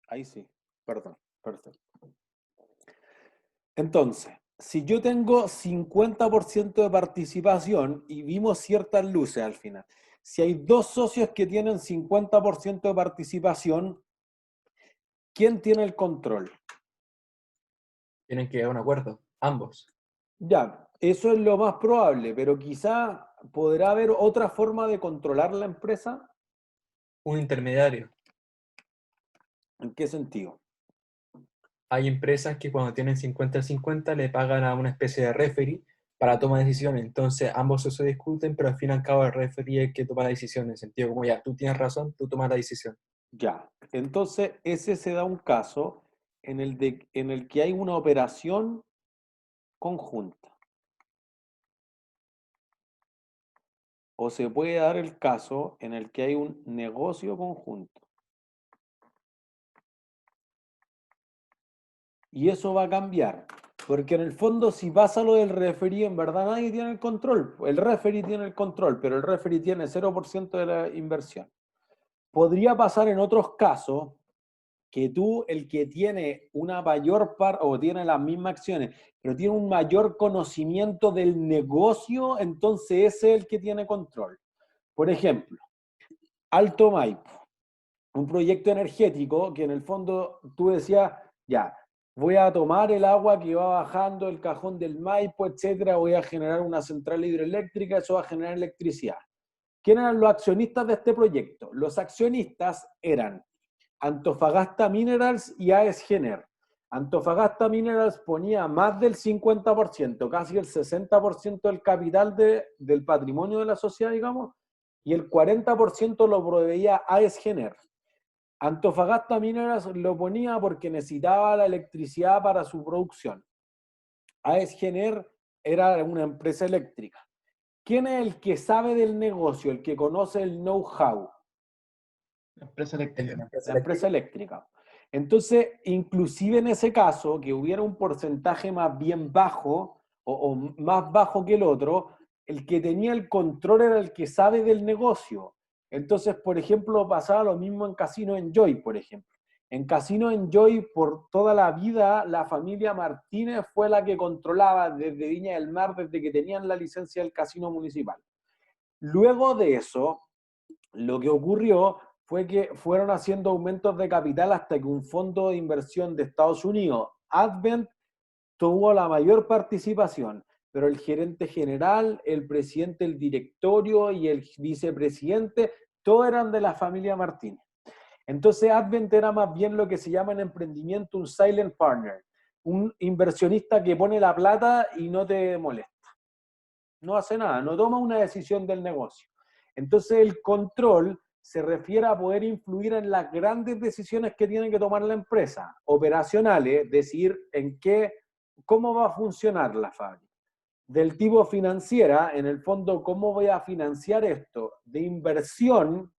Ahí sí, perdón, perfecto. Entonces, si yo tengo 50% de participación y vimos ciertas luces al final, si hay dos socios que tienen 50% de participación, ¿quién tiene el control? Tienen que llegar a un acuerdo, ambos. Ya, eso es lo más probable, pero quizá podrá haber otra forma de controlar la empresa. Un intermediario. ¿En qué sentido? Hay empresas que cuando tienen 50-50 le pagan a una especie de referee para tomar decisiones. Entonces ambos se discuten, pero al fin y al cabo el referee es el que toma la decisión, en el sentido como ya, tú tienes razón, tú tomas la decisión. Ya, entonces ese se da un caso en el que hay una operación conjunta. O se puede dar el caso en el que hay un negocio conjunto. Y eso va a cambiar. Porque en el fondo, si pasa lo del referee, en verdad nadie tiene el control. El referee tiene el control, pero el referee tiene 0% de la inversión. Podría pasar en otros casos que tú, el que tiene una mayor parte, o tiene las mismas acciones, pero tiene un mayor conocimiento del negocio, entonces ese es el que tiene control. Por ejemplo, Alto Maipo, un proyecto energético que en el fondo tú decías, ya, voy a tomar el agua que va bajando el cajón del Maipo, etcétera, voy a generar una central hidroeléctrica, eso va a generar electricidad. ¿Quién eran los accionistas de este proyecto? Los accionistas eran Antofagasta Minerals y AES Gener. Antofagasta Minerals ponía más del 50%, casi el 60% del capital del patrimonio de la sociedad, digamos, y el 40% lo proveía AES Gener. Antofagasta Minerals lo ponía porque necesitaba la electricidad para su producción. AES Gener era una empresa eléctrica. ¿Quién es el que sabe del negocio, el que conoce el know-how? La empresa La eléctrica. empresa La empresa eléctrica. eléctrica. Entonces, inclusive en ese caso, que hubiera un porcentaje más bien bajo o más bajo que el otro, el que tenía el control era el que sabe del negocio. Entonces, por ejemplo, pasaba lo mismo en Casino Enjoy, por ejemplo. En Casino Enjoy, por toda la vida, la familia Martínez fue la que controlaba desde Viña del Mar, desde que tenían la licencia del casino municipal. Luego de eso, lo que ocurrió fue que fueron haciendo aumentos de capital hasta que un fondo de inversión de Estados Unidos, Advent, tuvo la mayor participación, pero el gerente general, el presidente del directorio y el vicepresidente, todos eran de la familia Martínez. Entonces Advent era más bien lo que se llama en emprendimiento un silent partner, un inversionista que pone la plata y no te molesta, no hace nada, no toma una decisión del negocio. Entonces el control se refiere a poder influir en las grandes decisiones que tiene que tomar la empresa, operacionales, decir en qué, cómo va a funcionar la fábrica. Del tipo financiera, en el fondo, ¿cómo voy a financiar esto? De inversión,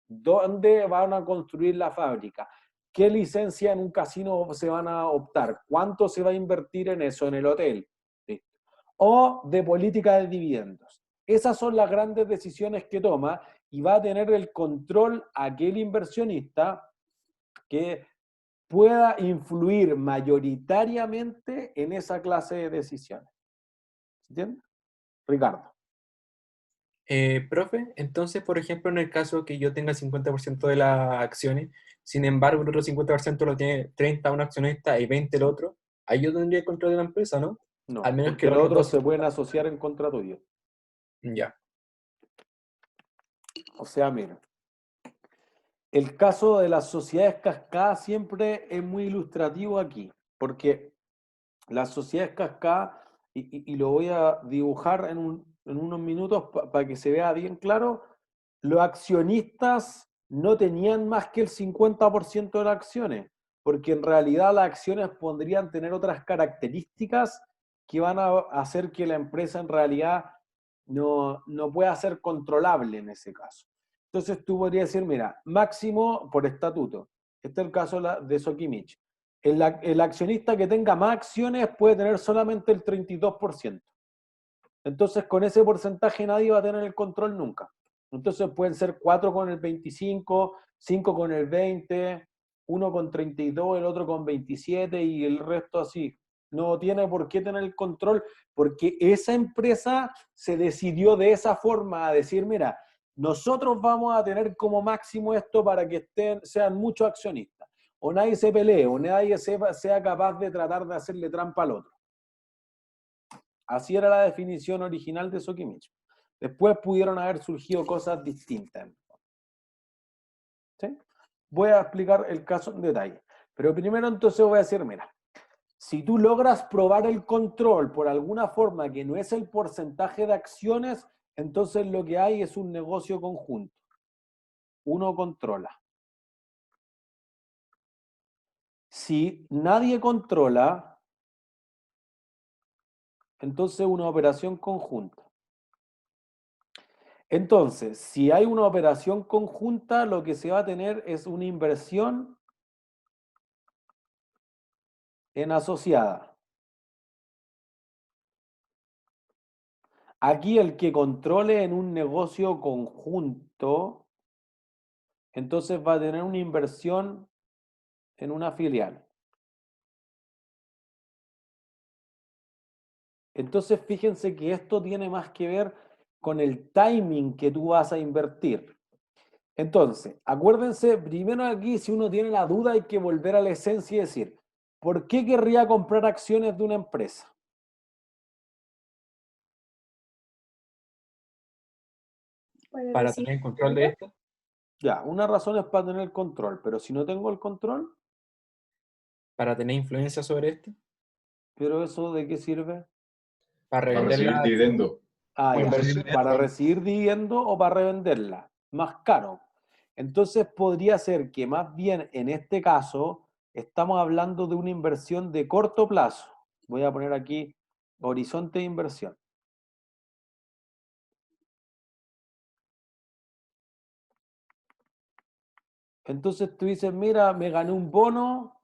¿dónde van a construir la fábrica? ¿Qué licencia en un casino se van a optar? ¿Cuánto se va a invertir en eso, en el hotel? ¿Sí? O de política de dividendos. Esas son las grandes decisiones que toma y va a tener el control aquel inversionista que pueda influir mayoritariamente en esa clase de decisiones. ¿Entiendes? Ricardo. Profe, entonces, por ejemplo, en el caso que yo tenga el 50% de las acciones, sin embargo, el otro 50% lo tiene 30 un accionista y 20 el otro, ahí yo tendría el control de la empresa, ¿no? Al No, menos que porque los los otros otros dos... se pueden asociar en contra tuyo. Ya. O sea, mira, el caso de las sociedades cascada siempre es muy ilustrativo aquí, porque las sociedades cascada, y lo voy a dibujar en unos minutos para que se vea bien claro, los accionistas no tenían más que el 50% de las acciones, porque en realidad las acciones podrían tener otras características que van a hacer que la empresa en realidad no pueda ser controlable en ese caso. Entonces tú podrías decir, mira, máximo por estatuto. Este es el caso de Sokimich. El accionista que tenga más acciones puede tener solamente el 32%. Entonces, con ese porcentaje nadie va a tener el control nunca. Entonces pueden ser 4 con el 25, 5 con el 20, uno con 32, el otro con 27 y el resto así. No tiene por qué tener el control, porque esa empresa se decidió de esa forma a decir, mira, nosotros vamos a tener como máximo esto para que sean muchos accionistas. O nadie se pelee, o nadie sea capaz de tratar de hacerle trampa al otro. Así era la definición original de Sokimich. Después pudieron haber surgido cosas distintas. ¿Sí? Voy a explicar el caso en detalle. Pero primero entonces voy a decir, mira, si tú logras probar el control por alguna forma que no es el porcentaje de acciones, entonces lo que hay es un negocio conjunto. Uno controla. Si nadie controla, entonces una operación conjunta. Entonces, si hay una operación conjunta, lo que se va a tener es una inversión en asociada. Aquí el que controle en un negocio conjunto, entonces va a tener una inversión en una filial. Entonces fíjense que esto tiene más que ver con el timing que tú vas a invertir. Entonces, acuérdense, primero aquí si uno tiene la duda hay que volver a la esencia y decir, ¿por qué querría comprar acciones de una empresa? Para tener control de esto, Ya, una razón es para tener control, pero si no tengo el control, para tener influencia sobre esto, ¿pero eso de qué sirve? para Para recibir revenderla. dividendo. Ah, O ya, inversión. para recibir dividendo o para revenderla, más caro. Entonces podría ser que más bien en este caso estamos hablando de una inversión de corto plazo. Voy a poner aquí horizonte de inversión. Entonces tú dices, mira, me gané un bono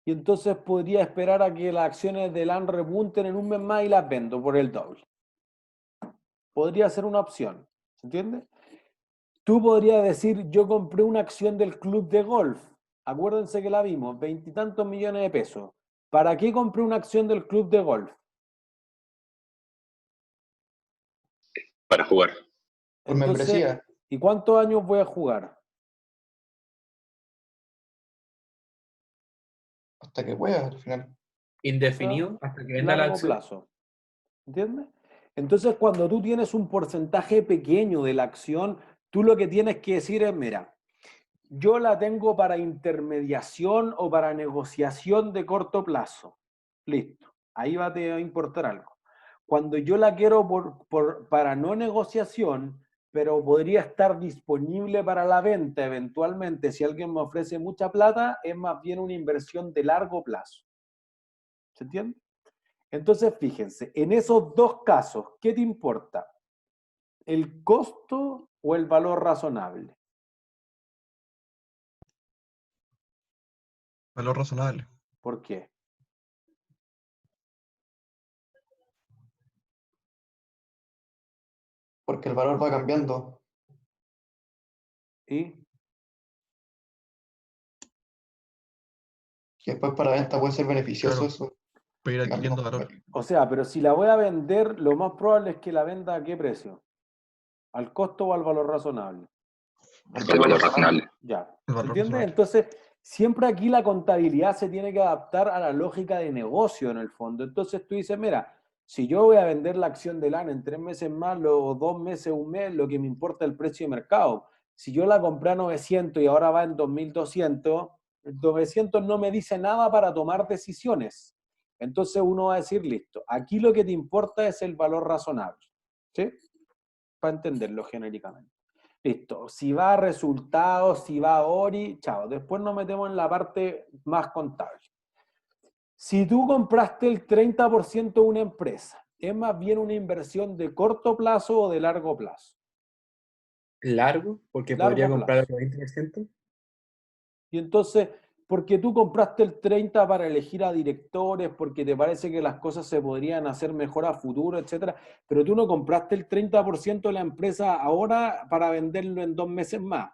y entonces podría esperar a que las acciones de LAN repunten en un mes más y las vendo por el doble. Podría ser una opción, ¿se entiende? Tú podrías decir, yo compré una acción del club de golf. Acuérdense que la vimos, 20 y tantos millones de pesos. ¿Para qué compré una acción del club de golf? Para jugar. Por Entonces, membresía. ¿y cuántos años voy a jugar? Hasta que pueda, al final. Indefinido hasta que venda la Largo acción. plazo. ¿Entiendes? Entonces, cuando tú tienes un porcentaje pequeño de la acción, tú lo que tienes que decir es, mira, yo la tengo para intermediación o para negociación de corto plazo. Listo. Ahí va a importar algo. Cuando yo la quiero para no negociación, pero podría estar disponible para la venta eventualmente, si alguien me ofrece mucha plata, es más bien una inversión de largo plazo. ¿Se entiende? Entonces, fíjense, en esos dos casos, ¿qué te importa? ¿El costo o el valor razonable? Valor razonable. ¿Por qué? Porque el valor va cambiando. ¿Y? Y después para venta puede ser beneficioso Claro. eso. Para ir Ganar adquiriendo más valor. plata. O sea, pero si la voy a vender, lo más probable es que la venda a qué precio. ¿Al costo o al valor razonable? El valor razonable. Ya. El ¿Se valor entiende? razonable. Entonces, siempre aquí la contabilidad se tiene que adaptar a la lógica de negocio en el fondo. Entonces tú dices, mira, si yo voy a vender la acción de LAN en 3 meses más, o 2 meses, un mes, lo que me importa es el precio de mercado. Si yo la compré a 900 y ahora va en 2200, el 900 no me dice nada para tomar decisiones. Entonces uno va a decir, listo, aquí lo que te importa es el valor razonable. ¿Sí? Para entenderlo genéricamente. Listo. Si va a resultados, si va a ORI, chao. Después nos metemos en la parte más contable. Si tú compraste el 30% de una empresa, ¿es más bien una inversión de corto plazo o de largo plazo? Largo, porque Largo podría comprar plazo. el 20%. Y entonces, porque tú compraste el 30% para elegir a directores, porque te parece que las cosas se podrían hacer mejor a futuro, etcétera, pero tú no compraste el 30% de la empresa ahora para venderlo en 2 meses más.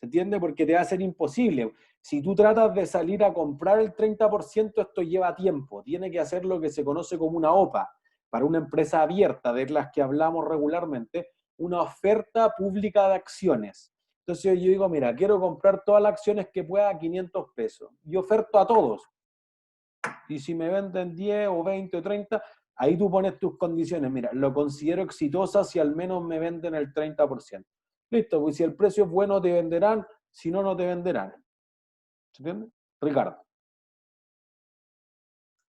¿Se entiende? Porque te va a ser imposible. Si tú tratas de salir a comprar el 30%, esto lleva tiempo. Tiene que hacer lo que se conoce como una OPA, para una empresa abierta, de las que hablamos regularmente, una oferta pública de acciones. Entonces yo digo, mira, quiero comprar todas las acciones que pueda a 500 pesos. Y oferto a todos. Y si me venden 10 o 20 o 30, ahí tú pones tus condiciones. Mira, lo considero exitosa si al menos me venden el 30%. Listo, pues si el precio es bueno te venderán, si no, no te venderán. ¿Se entiende? Ricardo.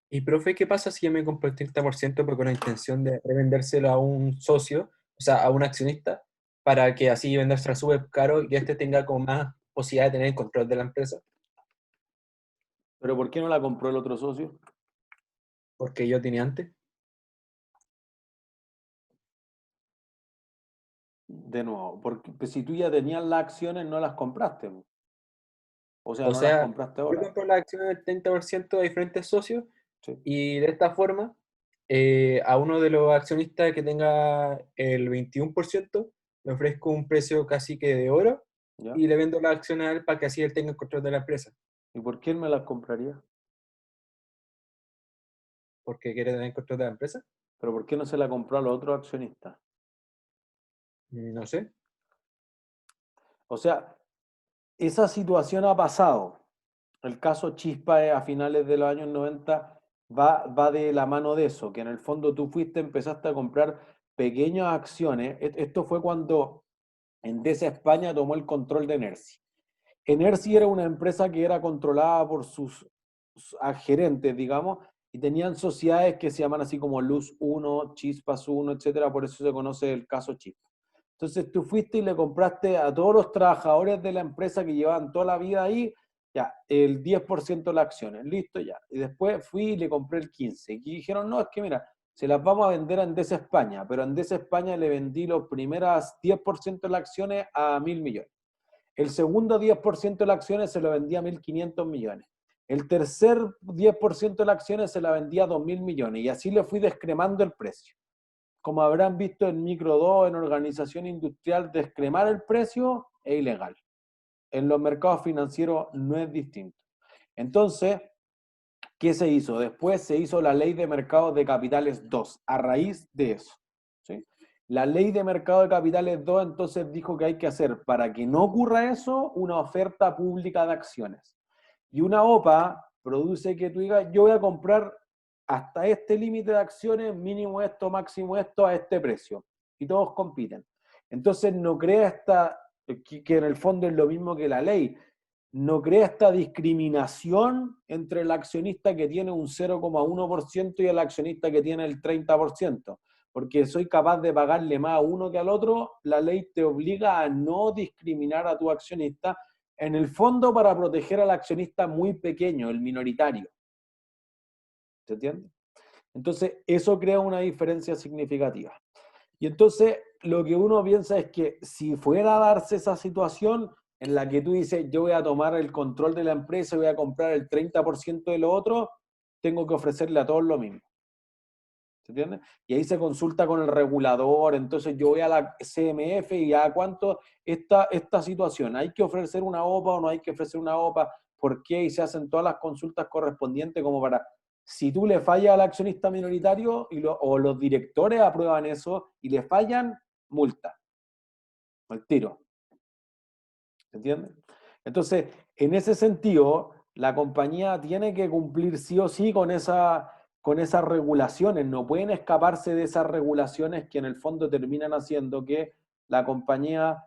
Y profe, ¿qué pasa si yo me compro el 30% pero con la intención de revendérselo a un socio, o sea, a un accionista, para que así vendérselo súper caro y este tenga como más posibilidad de tener el control de la empresa? ¿Pero por qué no la compró el otro socio? Porque yo tenía antes. De nuevo, porque pues, si tú ya tenías las acciones, no las compraste. O sea, O no las sea, compraste yo ahora. compro las acciones del 30% de diferentes socios Sí. y de esta forma a uno de los accionistas que tenga el 21% le ofrezco un precio casi que de oro ¿Ya? y le vendo las acciones a él para que así él tenga el control de la empresa. ¿Y por quién me las compraría? Porque quiere tener el control de la empresa. ¿Pero por qué no se la compró a los otros accionistas? No sé. O sea, esa situación ha pasado. El caso Chispa a finales de los años 90 va de la mano de eso, que en el fondo tú empezaste a comprar pequeñas acciones. Esto fue cuando Endesa España tomó el control de Enersi. Enersi era una empresa que era controlada por sus gerentes, digamos, y tenían sociedades que se llaman así como Luz 1, Chispas 1, etcétera, por eso se conoce el caso Chispa. Entonces tú fuiste y le compraste a todos los trabajadores de la empresa que llevaban toda la vida ahí, ya, el 10% de las acciones, listo ya. Y después fui y le compré el 15%. Y dijeron, no, es que mira, se las vamos a vender a Endesa España, pero a Endesa España le vendí los primeros 10% de las acciones a 1.000 millones. El segundo 10% de las acciones se lo vendía a 1.500 millones. El tercer 10% de las acciones se la vendía a 2.000 millones. Y así le fui descremando el precio. Como habrán visto en Micro 2, en organización industrial, descremar el precio es ilegal. En los mercados financieros no es distinto. Entonces, ¿qué se hizo? Después se hizo la ley de mercados de capitales 2, a raíz de eso. ¿Sí? La ley de mercado de capitales 2 entonces dijo que hay que hacer, para que no ocurra eso, una oferta pública de acciones. Y una OPA produce que tú digas, yo voy a comprar hasta este límite de acciones, mínimo esto, máximo esto, a este precio. Y todos compiten. Entonces no crea que en el fondo es lo mismo que la ley, no crea esta discriminación entre el accionista que tiene un 0,1% y el accionista que tiene el 30%. Porque soy capaz de pagarle más a uno que al otro, la ley te obliga a no discriminar a tu accionista, en el fondo para proteger al accionista muy pequeño, el minoritario. ¿Se entiende? Entonces, eso crea una diferencia significativa. Y entonces, lo que uno piensa es que si fuera a darse esa situación en la que tú dices, yo voy a tomar el control de la empresa, voy a comprar el 30% de lo otro, tengo que ofrecerle a todos lo mismo. ¿Se entiende? Y ahí se consulta con el regulador, entonces yo voy a la CMF y a cuánto esta situación, ¿hay que ofrecer una OPA o no hay que ofrecer una OPA? ¿Por qué? Y se hacen todas las consultas correspondientes como para, si tú le fallas al accionista minoritario o los directores aprueban eso y le fallan, multa, al tiro. ¿Se entiende? Entonces, en ese sentido, la compañía tiene que cumplir sí o sí con esas regulaciones, no pueden escaparse de esas regulaciones que en el fondo terminan haciendo que la compañía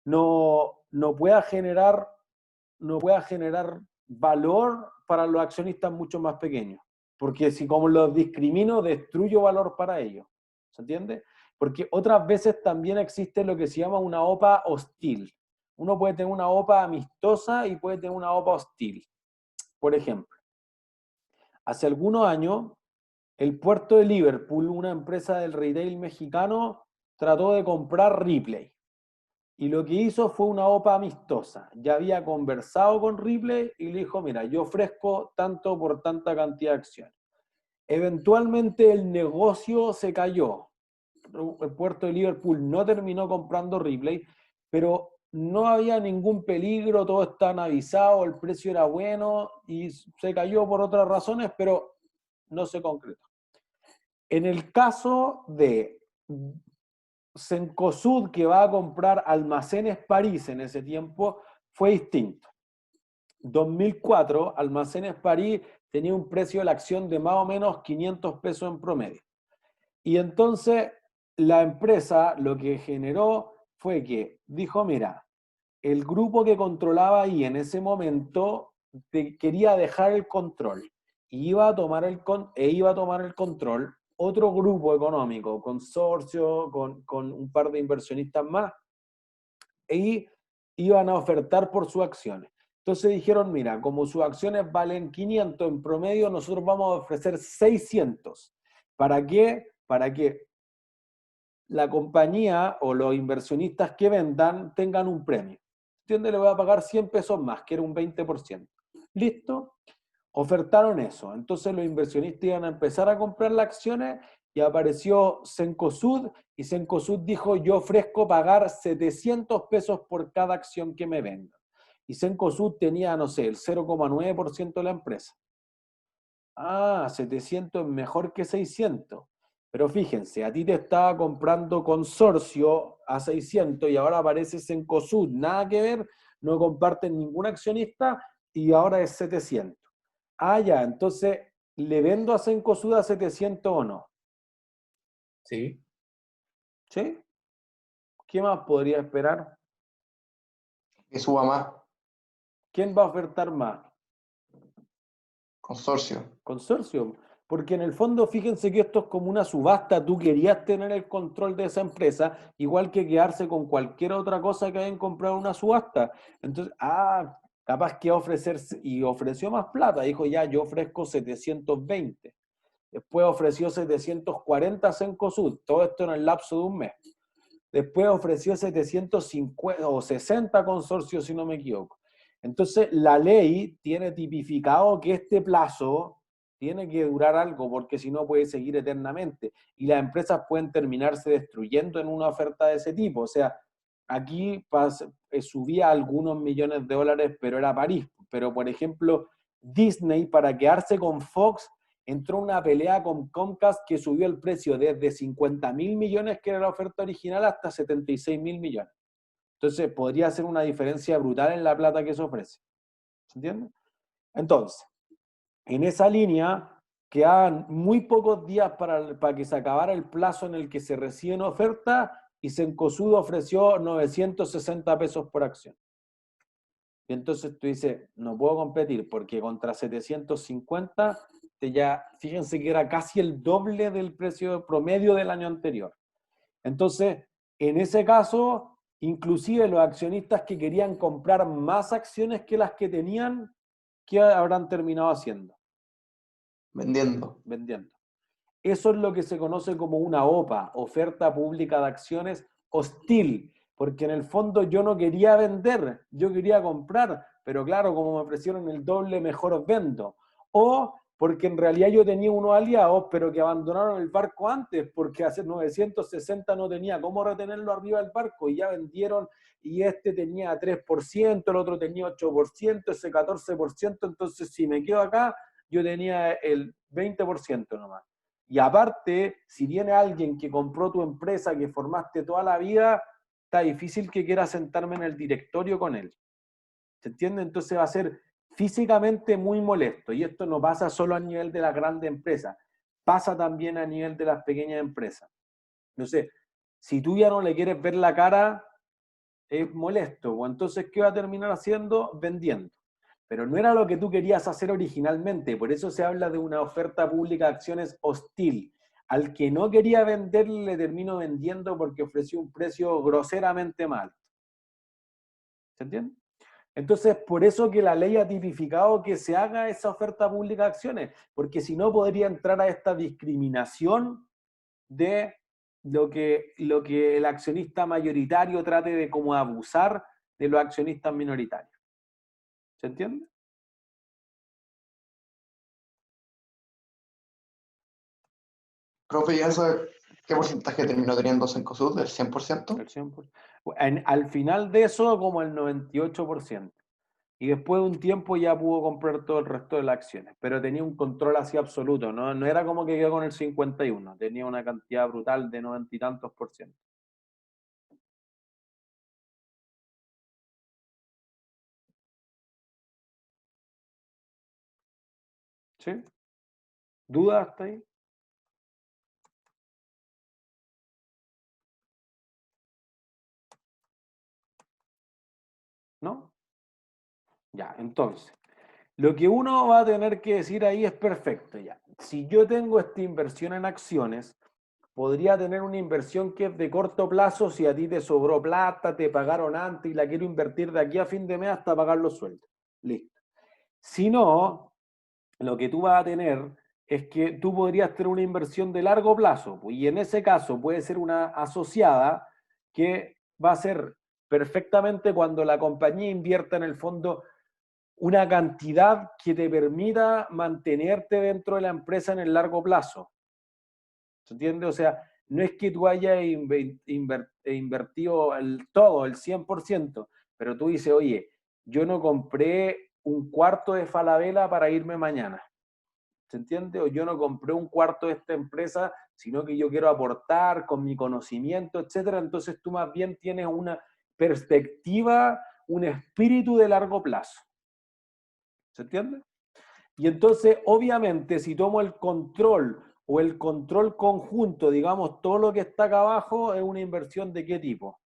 no pueda generar valor para los accionistas mucho más pequeños. Porque si como los discrimino, destruyo valor para ellos. ¿Se entiende? Porque otras veces también existe lo que se llama una OPA hostil. Uno puede tener una OPA amistosa y puede tener una OPA hostil. Por ejemplo, hace algunos años, el puerto de Liverpool, una empresa del retail mexicano, trató de comprar Ripley. Y lo que hizo fue una OPA amistosa. Ya había conversado con Ripley y le dijo, mira, yo ofrezco tanto por tanta cantidad de acciones. Eventualmente el negocio se cayó. El puerto de Liverpool no terminó comprando Ripley, pero no había ningún peligro, todos estaban avisados, el precio era bueno y se cayó por otras razones, pero no se concretó. En el caso de Cencosud, que va a comprar Almacenes París en ese tiempo, fue distinto. 2004, Almacenes París tenía un precio de la acción de más o menos 500 pesos en promedio. Y entonces la empresa lo que generó fue que dijo, mira, el grupo que controlaba ahí en ese momento quería dejar el control y iba a tomar el control otro grupo económico, consorcio, con un par de inversionistas más, y iban a ofertar por sus acciones. Entonces dijeron, mira, como sus acciones valen 500 en promedio, nosotros vamos a ofrecer 600. ¿Para qué? Para que la compañía o los inversionistas que vendan tengan un premio. ¿Entiendes? Le voy a pagar 100 pesos más, que era un 20%. ¿Listo? Ofertaron eso. Entonces los inversionistas iban a empezar a comprar las acciones y apareció Cencosud y Cencosud dijo, yo ofrezco pagar 700 pesos por cada acción que me venda. Y Cencosud tenía, no sé, el 0,9% de la empresa. Ah, 700 es mejor que 600. Pero fíjense, a ti te estaba comprando Consorcio a 600 y ahora apareces en Cencosud, nada que ver, no comparten ningún accionista y ahora es 700. Ah, ya, entonces, ¿le vendo a Cencosud a 700 o no? Sí. ¿Sí? ¿Qué más podría esperar? Que suba más. ¿Quién va a ofertar más? Consorcio. Consorcio. Porque en el fondo, fíjense que esto es como una subasta. Tú querías tener el control de esa empresa, igual que quedarse con cualquier otra cosa que hayan comprado en una subasta. Entonces, capaz que ofrecerse, y ofreció más plata. Dijo, ya, yo ofrezco 720. Después ofreció 740 a Cencosud. Todo esto en el lapso de un mes. Después ofreció 750 o 60 consorcios, si no me equivoco. Entonces, la ley tiene tipificado que este plazo tiene que durar algo, porque si no puede seguir eternamente. Y las empresas pueden terminarse destruyendo en una oferta de ese tipo. O sea, aquí subía algunos millones de dólares, pero era París. Pero, por ejemplo, Disney, para quedarse con Fox, entró una pelea con Comcast que subió el precio desde 50.000 millones, que era la oferta original, hasta 76.000 millones. Entonces, podría ser una diferencia brutal en la plata que se ofrece. ¿Se entiende? Entonces, en esa línea, quedaban muy pocos días para que se acabara el plazo en el que se reciben ofertas y Cencosud ofreció 960 pesos por acción. Y entonces tú dices, no puedo competir porque contra 750, ya, fíjense que era casi el doble del precio promedio del año anterior. Entonces, en ese caso, inclusive los accionistas que querían comprar más acciones que las que tenían, ¿qué habrán terminado haciendo? Vendiendo. Vendiendo. Eso es lo que se conoce como una OPA, oferta pública de acciones hostil, porque en el fondo yo no quería vender, yo quería comprar, pero claro, como me ofrecieron el doble, mejor os vendo. O porque en realidad yo tenía unos aliados, pero que abandonaron el barco antes, porque hace 960 no tenía cómo retenerlo arriba del barco y ya vendieron, y este tenía 3%, el otro tenía 8%, ese 14%, entonces si me quedo acá, yo tenía el 20% nomás. Y aparte, si viene alguien que compró tu empresa, que formaste toda la vida, está difícil que quiera sentarme en el directorio con él. ¿Se entiende? Entonces va a ser físicamente muy molesto. Y esto no pasa solo a nivel de las grandes empresas, pasa también a nivel de las pequeñas empresas. Entonces, si tú ya no le quieres ver la cara, es molesto. O entonces, ¿qué va a terminar haciendo? Vendiendo. Pero no era lo que tú querías hacer originalmente. Por eso se habla de una oferta pública de acciones hostil. Al que no quería vender, le terminó vendiendo porque ofreció un precio groseramente mal. ¿Se entiende? Entonces, por eso que la ley ha tipificado que se haga esa oferta pública de acciones, porque si no podría entrar a esta discriminación de lo que el accionista mayoritario trate de como abusar de los accionistas minoritarios. ¿Se entiende? Profe, ¿y eso qué porcentaje terminó teniendo Cencosud? ¿El 100%? El 100%. Al final de eso, como el 98%. Y después de un tiempo ya pudo comprar todo el resto de las acciones, pero tenía un control así absoluto, ¿no? No era como que quedó con el 51, tenía una cantidad brutal de 90 y tantos %. ¿Sí? ¿Dudas hasta ahí? ¿No? Ya, entonces, lo que uno va a tener que decir ahí es perfecto, ya. Si yo tengo esta inversión en acciones, podría tener una inversión que es de corto plazo si a ti te sobró plata, te pagaron antes y la quiero invertir de aquí a fin de mes hasta pagar los sueldos. Listo. Si no, lo que tú vas a tener es que tú podrías tener una inversión de largo plazo, pues, y en ese caso puede ser una asociada que va a ser perfectamente cuando la compañía invierta en el fondo una cantidad que te permita mantenerte dentro de la empresa en el largo plazo. ¿Se entiende? O sea, no es que tú hayas invertido todo, el 100%, pero tú dices, oye, yo no compré un cuarto de Falabella para irme mañana. ¿Se entiende? O yo no compré un cuarto de esta empresa, sino que yo quiero aportar con mi conocimiento, etcétera. Entonces tú más bien tienes una perspectiva, un espíritu de largo plazo. ¿Se entiende? Y entonces, obviamente, si tomo el control o el control conjunto, digamos, todo lo que está acá abajo, es una inversión de qué tipo.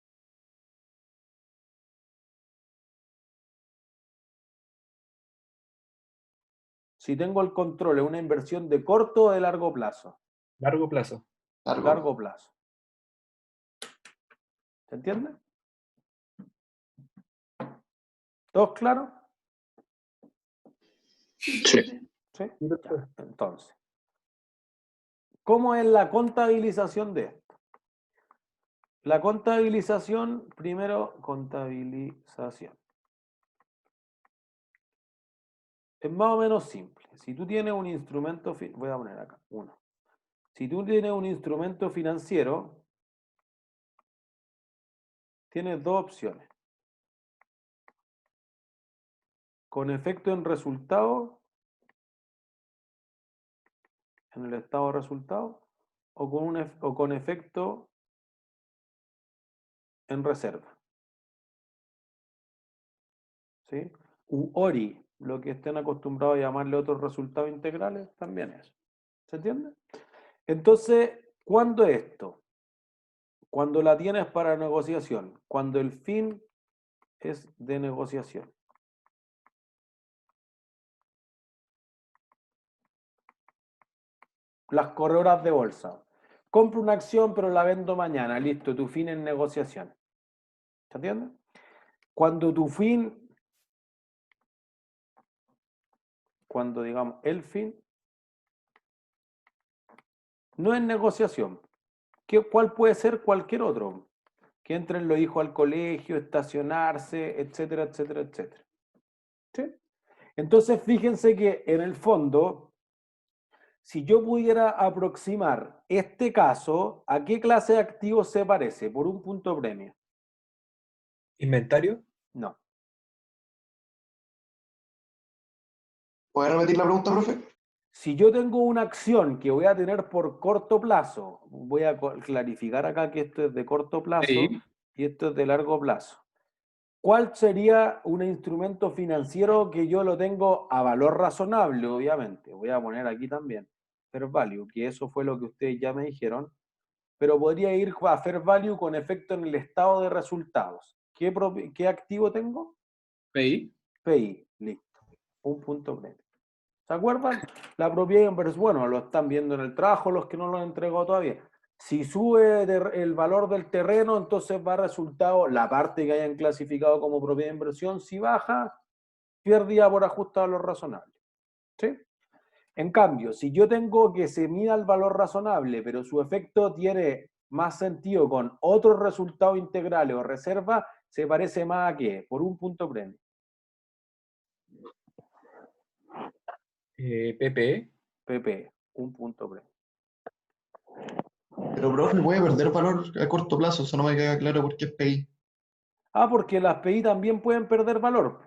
Si tengo el control, es una inversión de corto o de largo plazo. Largo plazo. Largo plazo. ¿Se entiende? ¿Todos claros? Sí. ¿Sí? Ya, entonces, ¿cómo es la contabilización de esto? La contabilización, primero, contabilización. Es más o menos simple. Si tú tienes un instrumento, voy a poner acá, uno. Si tú tienes un instrumento financiero, tienes dos opciones. Con efecto en resultado, en el estado de resultado, o con efecto en reserva. ¿Sí? U ORI, lo que estén acostumbrados a llamarle otros resultados integrales, también es. ¿Se entiende? Entonces, ¿cuándo esto? Cuando la tienes para negociación, cuando el fin es de negociación. Las corredoras de bolsa. Compro una acción, pero la vendo mañana. Listo, tu fin es negociación. ¿Se entiende? Cuando tu fin, cuando digamos el fin, no es negociación. ¿Cuál puede ser cualquier otro? Que entren los hijos al colegio, estacionarse, etcétera, etcétera, etcétera. ¿Sí? Entonces, fíjense que en el fondo, si yo pudiera aproximar este caso, ¿a qué clase de activos se parece? Por un punto premio. ¿Inventario? No. ¿Puede repetir la pregunta, profe? Si yo tengo una acción que voy a tener por corto plazo, voy a clarificar acá que esto es de corto plazo Sí. y esto es de largo plazo. ¿Cuál sería un instrumento financiero que yo lo tengo a valor razonable, obviamente? Voy a poner aquí también Fair Value, que eso fue lo que ustedes ya me dijeron, pero podría ir a Fair Value con efecto en el estado de resultados. ¿Qué activo tengo? PI. PI, listo. Un punto medio. ¿Se acuerdan? La propiedad inversa, bueno, lo están viendo en el trabajo los que no lo han entregado todavía. Si sube el valor del terreno, entonces va a resultado la parte que hayan clasificado como propiedad de inversión. Si baja, pérdida por ajustado a lo razonable. ¿Sí? En cambio, si yo tengo que se mida el valor razonable, pero su efecto tiene más sentido con otros resultados integrales o reserva, se parece más a qué? Por un punto premio. PP. PP, un punto premio. Pero, profe, puede perder valor a corto plazo, eso no me queda claro por qué es PI. Ah, porque las PI también pueden perder valor.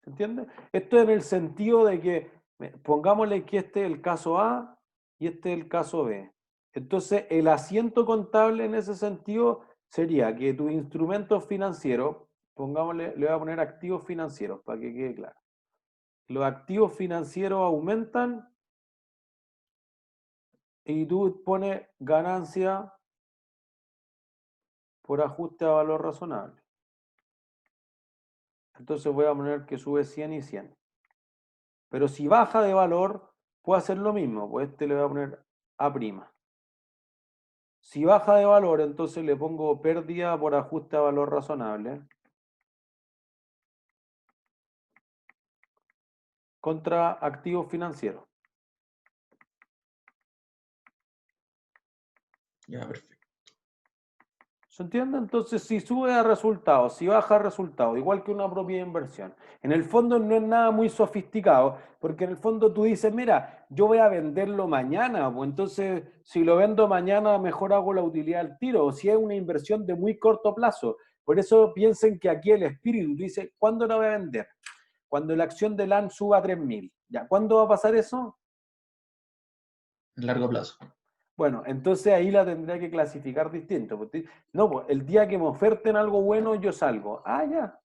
¿Se entiende? Esto en el sentido de que, pongámosle que este es el caso A y este es el caso B. Entonces, el asiento contable en ese sentido sería que tus instrumentos financieros, pongámosle, le voy a poner activos financieros para que quede claro. Los activos financieros aumentan y tú pones ganancia por ajuste a valor razonable. Entonces voy a poner que sube 100 y 100. Pero si baja de valor, puedo hacer lo mismo. Pues este le voy a poner A'. Si baja de valor, entonces le pongo pérdida por ajuste a valor razonable contra activos financieros. Ya, perfecto. ¿Se entiende? Entonces, si sube a resultados, si baja a resultados, igual que una propiedad de inversión. En el fondo no es nada muy sofisticado, porque en el fondo tú dices, mira, yo voy a venderlo mañana, pues entonces si lo vendo mañana, mejor hago la utilidad al tiro, o si es una inversión de muy corto plazo. Por eso piensen que aquí el espíritu dice, ¿cuándo la voy a vender? Cuando la acción de LAN suba a 3.000. ¿Ya? ¿Cuándo va a pasar eso? En largo plazo. Bueno, entonces ahí la tendría que clasificar distinto. No, pues el día que me oferten algo bueno, yo salgo. Ah, ya,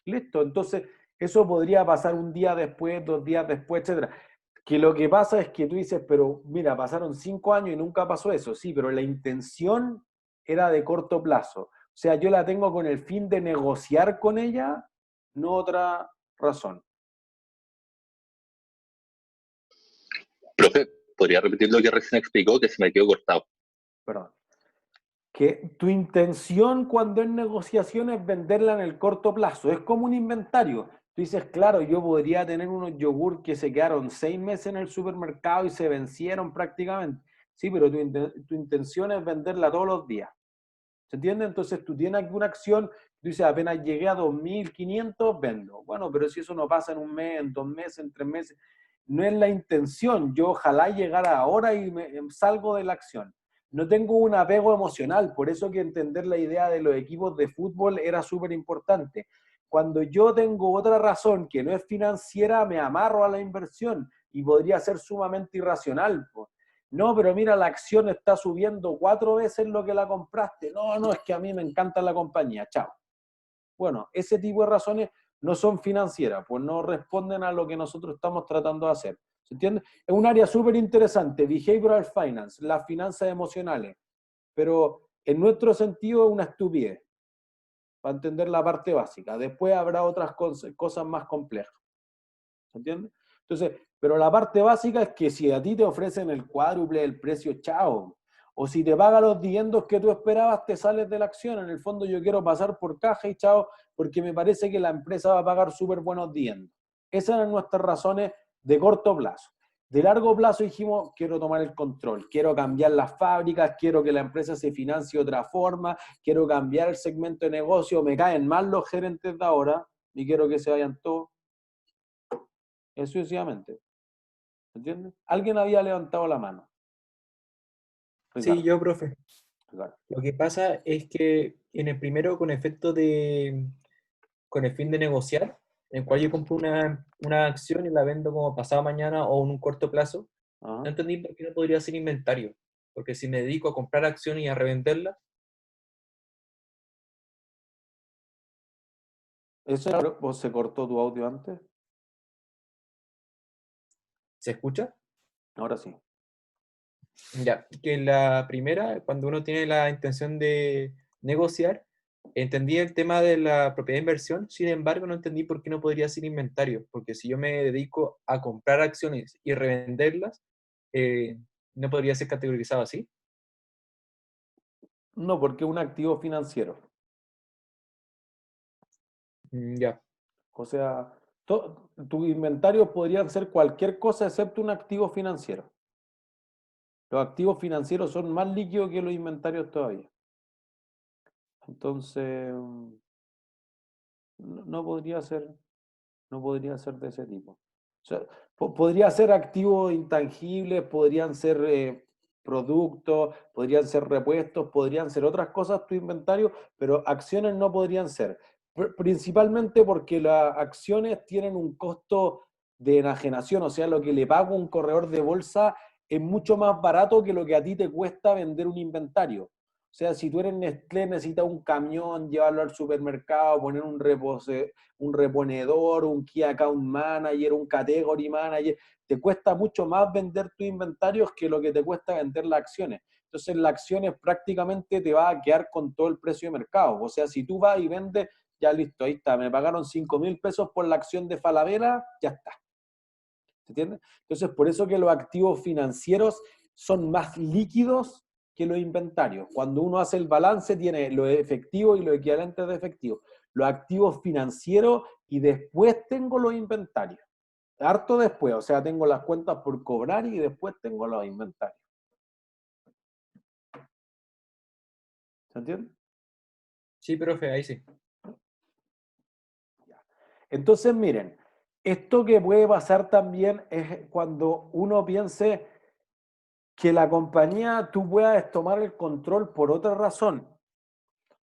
listo. Entonces, eso podría pasar un día después, 2 días después, etcétera. Que lo que pasa es que tú dices, pero mira, pasaron 5 años y nunca pasó eso. Sí, pero la intención era de corto plazo. O sea, yo la tengo con el fin de negociar con ella, no otra razón. Profe, ¿podría repetir lo que recién explicó, que se me quedó cortado? Perdón. Que tu intención cuando es negociación es venderla en el corto plazo. Es como un inventario. Tú dices, claro, yo podría tener unos yogur que se quedaron 6 meses en el supermercado y se vencieron prácticamente. Sí, pero tu intención es venderla todos los días. ¿Se entiende? Entonces tú tienes alguna acción, tú dices, apenas llegué a 2.500, vendo. Bueno, pero si eso no pasa en un mes, en 2 meses, en 3 meses, no es la intención. Yo ojalá llegara ahora y salgo de la acción. No tengo un apego emocional, por eso que entender la idea de los equipos de fútbol era súper importante. Cuando yo tengo otra razón que no es financiera, me amarro a la inversión y podría ser sumamente irracional. Pues. No, pero mira, la acción está subiendo 4 veces lo que la compraste. No, no, es que a mí me encanta la compañía. Chao. Bueno, ese tipo de razones no son financieras, pues no responden a lo que nosotros estamos tratando de hacer. ¿Se entiende? Es un área súper interesante, behavioral finance, las finanzas emocionales, pero en nuestro sentido es una estupidez, para entender la parte básica. Después habrá otras cosas más complejas. ¿Se entiende? Entonces, pero la parte básica es que si a ti te ofrecen el cuádruple del precio, chao. O si te pagan los dividendos que tú esperabas, te sales de la acción. En el fondo yo quiero pasar por caja y chao, porque me parece que la empresa va a pagar súper buenos dividendos. Esas eran nuestras razones de corto plazo. De largo plazo dijimos, quiero tomar el control, quiero cambiar las fábricas, quiero que la empresa se financie de otra forma, quiero cambiar el segmento de negocio, me caen mal los gerentes de ahora y quiero que se vayan todos. Sucesivamente. ¿Entiendes? Alguien había levantado la mano. Sí, Ricardo. yo, profe. Ricardo. Lo que pasa es que en el primero, con efecto de, con el fin de negociar, en el cual yo compro una acción y la vendo como pasado mañana o en un corto plazo, Ajá. no entendí por qué no podría ser inventario. Porque si me dedico a comprar acciones y a revenderlas, ¿Eso vos se cortó tu audio antes? ¿se escucha? Ahora sí. Ya, que la primera, cuando uno tiene la intención de negociar, entendí el tema de la propiedad de inversión, sin embargo no entendí por qué no podría ser inventario, porque si yo me dedico a comprar acciones y revenderlas, no podría ser categorizado así. No, porque es un activo financiero. Ya, O sea, tus inventarios podrían ser cualquier cosa excepto un activo financiero. Los activos financieros son más líquidos que los inventarios todavía. Entonces, no podría ser, no podría ser de ese tipo. O sea, podría ser activos intangibles, podrían ser productos, podrían ser repuestos, podrían ser otras cosas tu inventario, pero acciones no podrían ser. Principalmente porque las acciones tienen un costo de enajenación, o sea, lo que le paga un corredor de bolsa es mucho más barato que lo que a ti te cuesta vender un inventario. O sea, si tú eres Nestlé, necesitas un camión, llevarlo al supermercado, poner un reponedor, un Key Account Manager, un Category Manager, te cuesta mucho más vender tus inventarios que lo que te cuesta vender las acciones. Entonces, las acciones prácticamente te va a quedar con todo el precio de mercado. O sea, si tú vas y vendes, ya listo, ahí está, me pagaron 5.000 pesos por la acción de Falabella, ya está. ¿Se entiende? Entonces, por eso que los activos financieros son más líquidos que los inventarios. Cuando uno hace el balance, tiene lo efectivo y lo equivalente de efectivo. Los activos financieros y después tengo los inventarios. Harto después, o sea, tengo las cuentas por cobrar y después tengo los inventarios. ¿Se entiende? Sí, profe, ahí sí. Entonces, miren, esto que puede pasar también es cuando uno piense que la compañía tú puedas tomar el control por otra razón.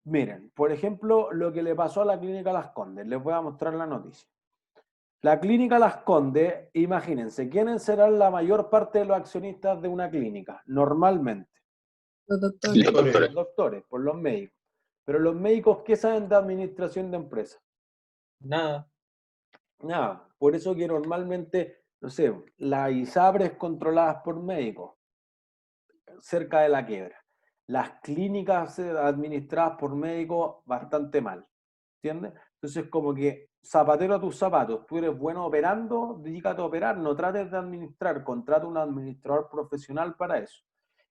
Miren, por ejemplo, lo que le pasó a la Clínica Las Condes. Les voy a mostrar la noticia. La Clínica Las Condes, imagínense, ¿quiénes serán la mayor parte de los accionistas de una clínica? Normalmente. Los Los doctores. doctores. Los doctores, por los médicos. Pero los médicos, ¿qué saben de administración de empresas? Nada. Nada. Por eso que normalmente, no sé, las ISAPRES controladas por médicos, cerca de la quiebra. Las clínicas administradas por médicos, bastante mal. ¿Entiendes? Entonces, como que zapatero a tus zapatos, tú eres bueno operando, dedícate a operar, no trates de administrar, contrata un administrador profesional para eso.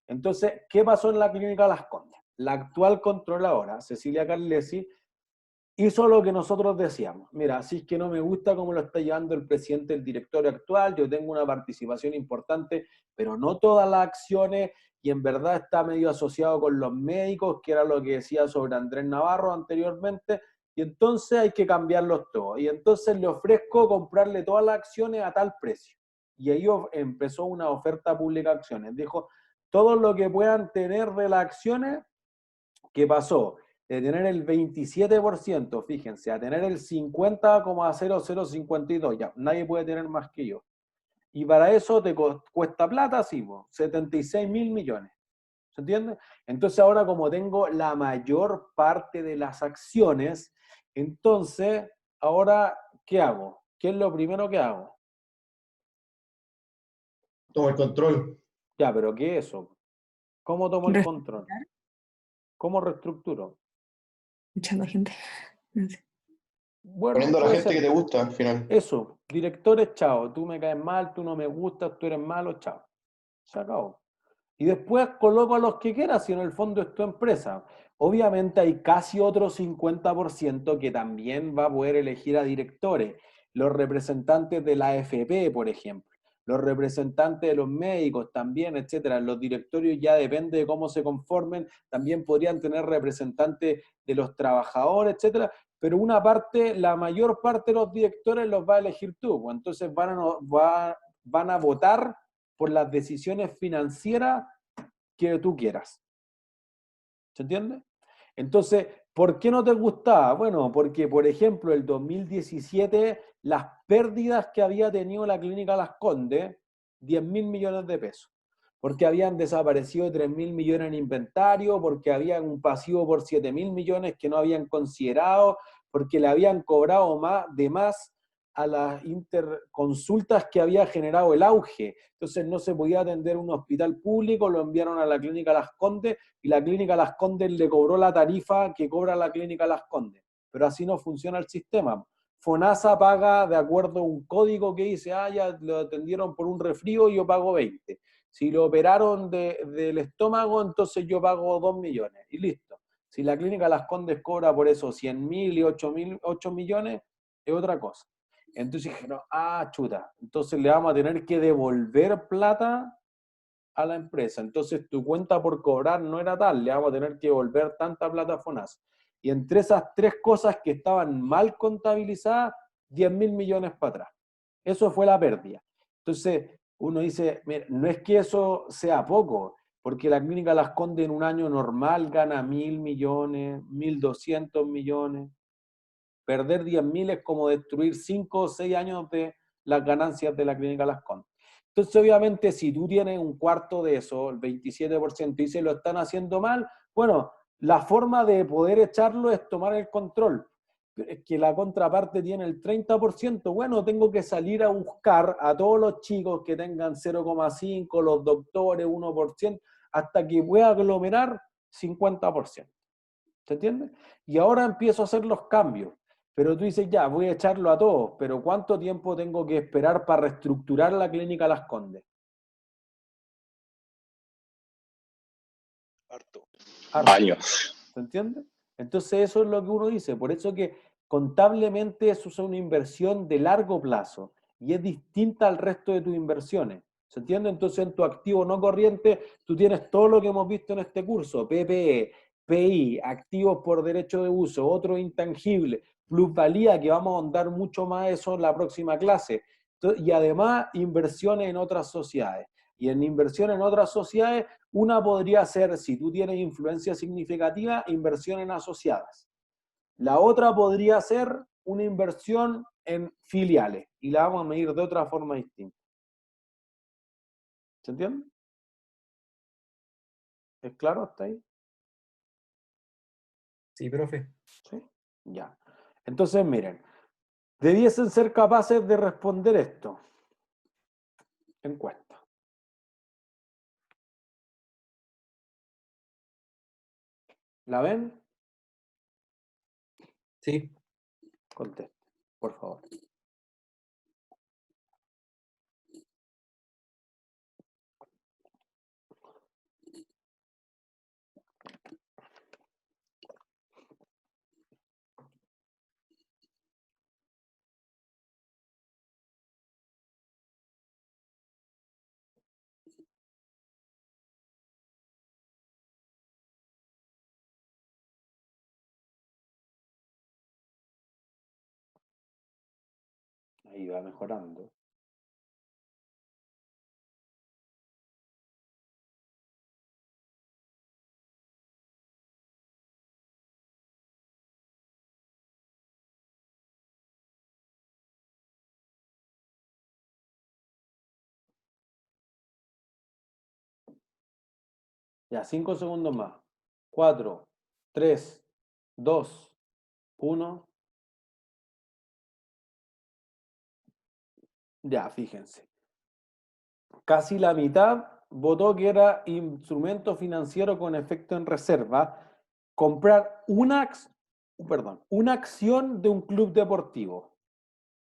Entonces, ¿qué pasó en la Clínica Las Condes? La actual controladora, Cecilia Carlesi, hizo lo que nosotros decíamos. Mira, si es que no me gusta cómo lo está llevando el presidente del directorio actual, yo tengo una participación importante, pero no todas las acciones, y en verdad está medio asociado con los médicos, que era lo que decía sobre Andrés Navarro anteriormente, y entonces hay que cambiarlos todos. Y entonces le ofrezco comprarle todas las acciones a tal precio. Y ahí empezó una oferta pública de acciones. Dijo, todo lo que puedan tener de las acciones, ¿qué pasó? De tener el 27%, fíjense, a tener el 50,0052, ya, nadie puede tener más que yo. Y para eso te cuesta plata, sí, 76.000 millones. ¿Se entiende? Entonces ahora como tengo la mayor parte de las acciones, entonces, ahora, ¿qué hago? ¿Qué es lo primero que hago? Toma el control. Ya, pero ¿qué es eso? ¿Cómo tomo el control? ¿Cómo reestructuro? Echando gente. No sé. Bueno, Poniendo a la puede gente ser. que te gusta al final. Eso, directores, chao. Tú me caes mal, tú no me gustas, tú eres malo, chao. Se acabó. Y después coloco a los que quieras, si en el fondo es tu empresa. Obviamente hay casi otro 50% que también va a poder elegir a directores. Los representantes de la AFP, por ejemplo. Los representantes de los médicos también, etcétera. Los directorios ya depende de cómo se conformen. También podrían tener representantes de los trabajadores, etcétera. Pero una parte, la mayor parte de los directores los va a elegir tú. Pues entonces van a votar por las decisiones financieras que tú quieras. ¿Se entiende? Entonces, ¿por qué no te gustaba? Bueno, porque, por ejemplo, el 2017, las pérdidas que había tenido la Clínica Las Condes, 10.000 millones de pesos. Porque habían desaparecido 3.000 millones en inventario, porque había un pasivo por 7.000 millones que no habían considerado, porque le habían cobrado más a las interconsultas que había generado el auge. Entonces no se podía atender un hospital público, lo enviaron a la Clínica Las Condes y la Clínica Las Condes le cobró la tarifa que cobra la Clínica Las Condes. Pero así no funciona el sistema. FONASA paga de acuerdo a un código que dice, ya lo atendieron por un resfrío y yo pago 20. Si lo operaron del estómago, entonces yo pago 2 millones y listo. Si la Clínica Las Condes cobra por eso 100.000 y 8 millones, es otra cosa. Entonces dijeron, chuta, entonces le vamos a tener que devolver plata a la empresa. Entonces tu cuenta por cobrar no era tal, le vamos a tener que devolver tanta plata a FONASA. Y entre esas tres cosas que estaban mal contabilizadas, 10.000 millones para atrás. Eso fue la pérdida. Entonces uno dice, mira, no es que eso sea poco, porque la Clínica Las Condes en un año normal gana 1.000 millones, 1.200 millones. Perder 10.000 es como destruir 5 o 6 años de las ganancias de la Clínica Las Condes. Entonces, obviamente, si tú tienes un cuarto de eso, el 27%, y se lo están haciendo mal, bueno, la forma de poder echarlo es tomar el control. Es que la contraparte tiene el 30%, bueno, tengo que salir a buscar a todos los chicos que tengan 0,5, los doctores 1%, hasta que pueda aglomerar 50%. ¿Se entiende? Y ahora empiezo a hacer los cambios. Pero tú dices, ya, voy a echarlo a todos, pero ¿cuánto tiempo tengo que esperar para reestructurar la Clínica Las Condes? Harto. Harto. Años. ¿Se entiende? Entonces eso es lo que uno dice. Por eso que contablemente eso es una inversión de largo plazo y es distinta al resto de tus inversiones. ¿Se entiende? Entonces en tu activo no corriente tú tienes todo lo que hemos visto en este curso, PPE, PI, activos por derecho de uso, otro intangible, plusvalía, que vamos a ahondar mucho más eso en la próxima clase. Y además inversiones en otras sociedades. Y en inversión en otras sociedades, una podría ser, si tú tienes influencia significativa, inversión en asociadas. La otra podría ser una inversión en filiales y la vamos a medir de otra forma distinta. ¿Se entiende? ¿Es claro hasta ahí? Sí, profe. ¿Sí? Ya. Entonces, miren, debiesen ser capaces de responder esto. Encuesta. ¿La ven? Sí. Conteste, por favor. Ahí va mejorando. Ya, 5 segundos más. 4, 3, 2, 1. Ya, fíjense. Casi la mitad votó que era instrumento financiero con efecto en reserva comprar una acción de un club deportivo.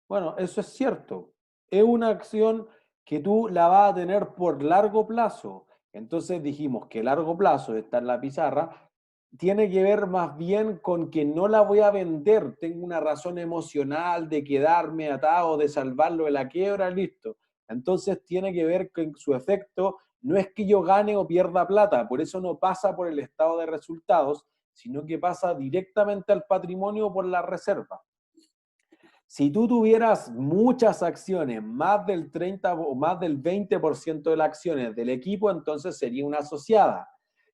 Bueno, eso es cierto. Es una acción que tú la vas a tener por largo plazo. Entonces dijimos que largo plazo, está en la pizarra, tiene que ver más bien con que no la voy a vender. Tengo una razón emocional de quedarme atado, de salvarlo de la quiebra, listo. Entonces tiene que ver con su efecto. No es que yo gane o pierda plata, por eso no pasa por el estado de resultados, sino que pasa directamente al patrimonio por la reserva. Si tú tuvieras muchas acciones, más del 30 o más del 20% de las acciones del equipo, entonces sería una asociada.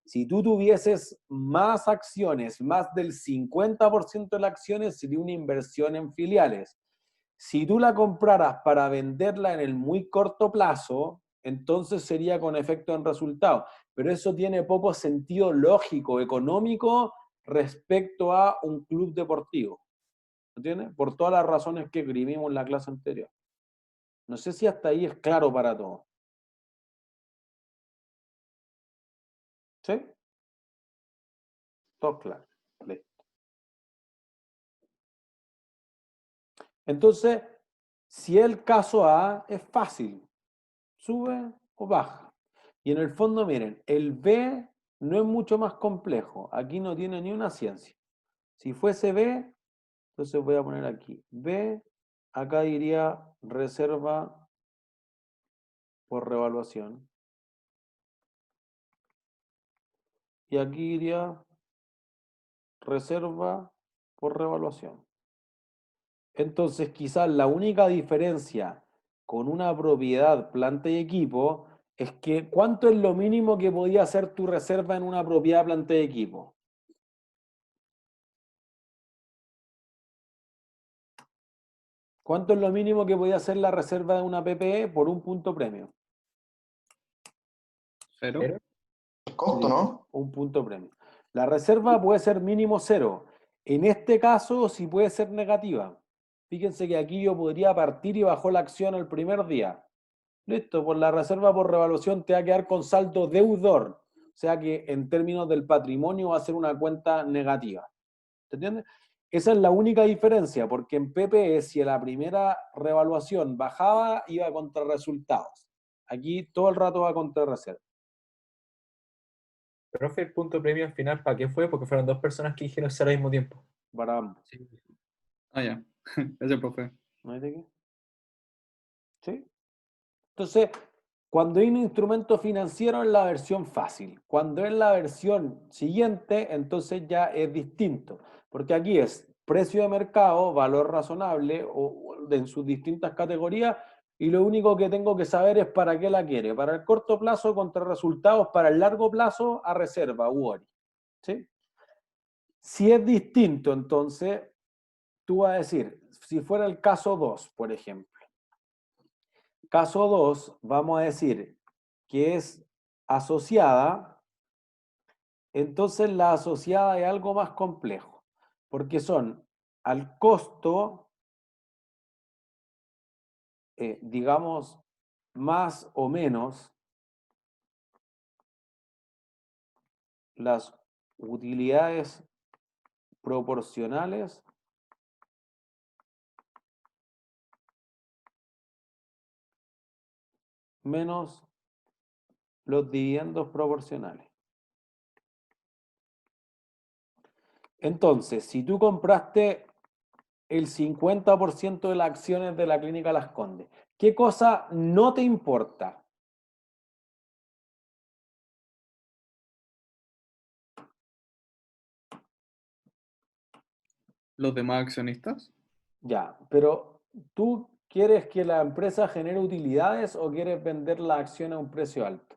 Si tú tuvieses más acciones, más del 50% de las acciones, sería una inversión en filiales. Si tú la compraras para venderla en el muy corto plazo, entonces sería con efecto en resultado. Pero eso tiene poco sentido lógico, económico, respecto a un club deportivo. ¿Entiendes? Por todas las razones que escribimos en la clase anterior. No sé si hasta ahí es claro para todos. ¿Sí? Todo claro. Listo. Entonces, si el caso A es fácil, sube o baja. Y en el fondo, miren, el B no es mucho más complejo. Aquí no tiene ni una ciencia. Si fuese B, entonces voy a poner aquí B, acá diría reserva por revaluación. Y aquí iría reserva por revaluación. Entonces, quizás la única diferencia con una propiedad, planta y equipo es que ¿cuánto es lo mínimo que podía hacer tu reserva en una propiedad planta de equipo? ¿Cuánto es lo mínimo que podía hacer la reserva de una PPE por un punto premio? 0. Pero, El costo, ¿no? Un punto premio. La reserva puede ser mínimo 0. En este caso, sí puede ser negativa. Fíjense que aquí yo podría partir y bajó la acción el primer día. Listo, por la reserva por revaluación te va a quedar con saldo deudor. O sea que en términos del patrimonio va a ser una cuenta negativa. ¿Se entiende? Esa es la única diferencia, porque en PPE, si en la primera revaluación bajaba, iba contra resultados. Aquí todo el rato va contra reserva. profe, el punto premio al final, ¿para qué fue? Porque fueron dos personas que dijeron ser al mismo tiempo. Para ambos. Sí. Ah, ya. Ese profe. ¿No hay de qué? ¿Sí? Entonces, cuando hay un instrumento financiero es la versión fácil. Cuando es la versión siguiente, entonces ya es distinto. Porque aquí es precio de mercado, valor razonable, o en sus distintas categorías, y lo único que tengo que saber es para qué la quiere. Para el corto plazo, contra resultados, para el largo plazo, a reserva, UORI. ¿Sí? Si es distinto, entonces, tú vas a decir, si fuera el caso 2, por ejemplo. Caso 2, vamos a decir que es asociada, entonces la asociada es algo más complejo, porque son al costo, digamos, más o menos las utilidades proporcionales menos los dividendos proporcionales. Entonces, si tú compraste el 50% de las acciones de la Clínica Las Condes, ¿qué cosa no te importa? ¿Los demás accionistas? Ya, pero ¿tú quieres que la empresa genere utilidades o quieres vender la acción a un precio alto?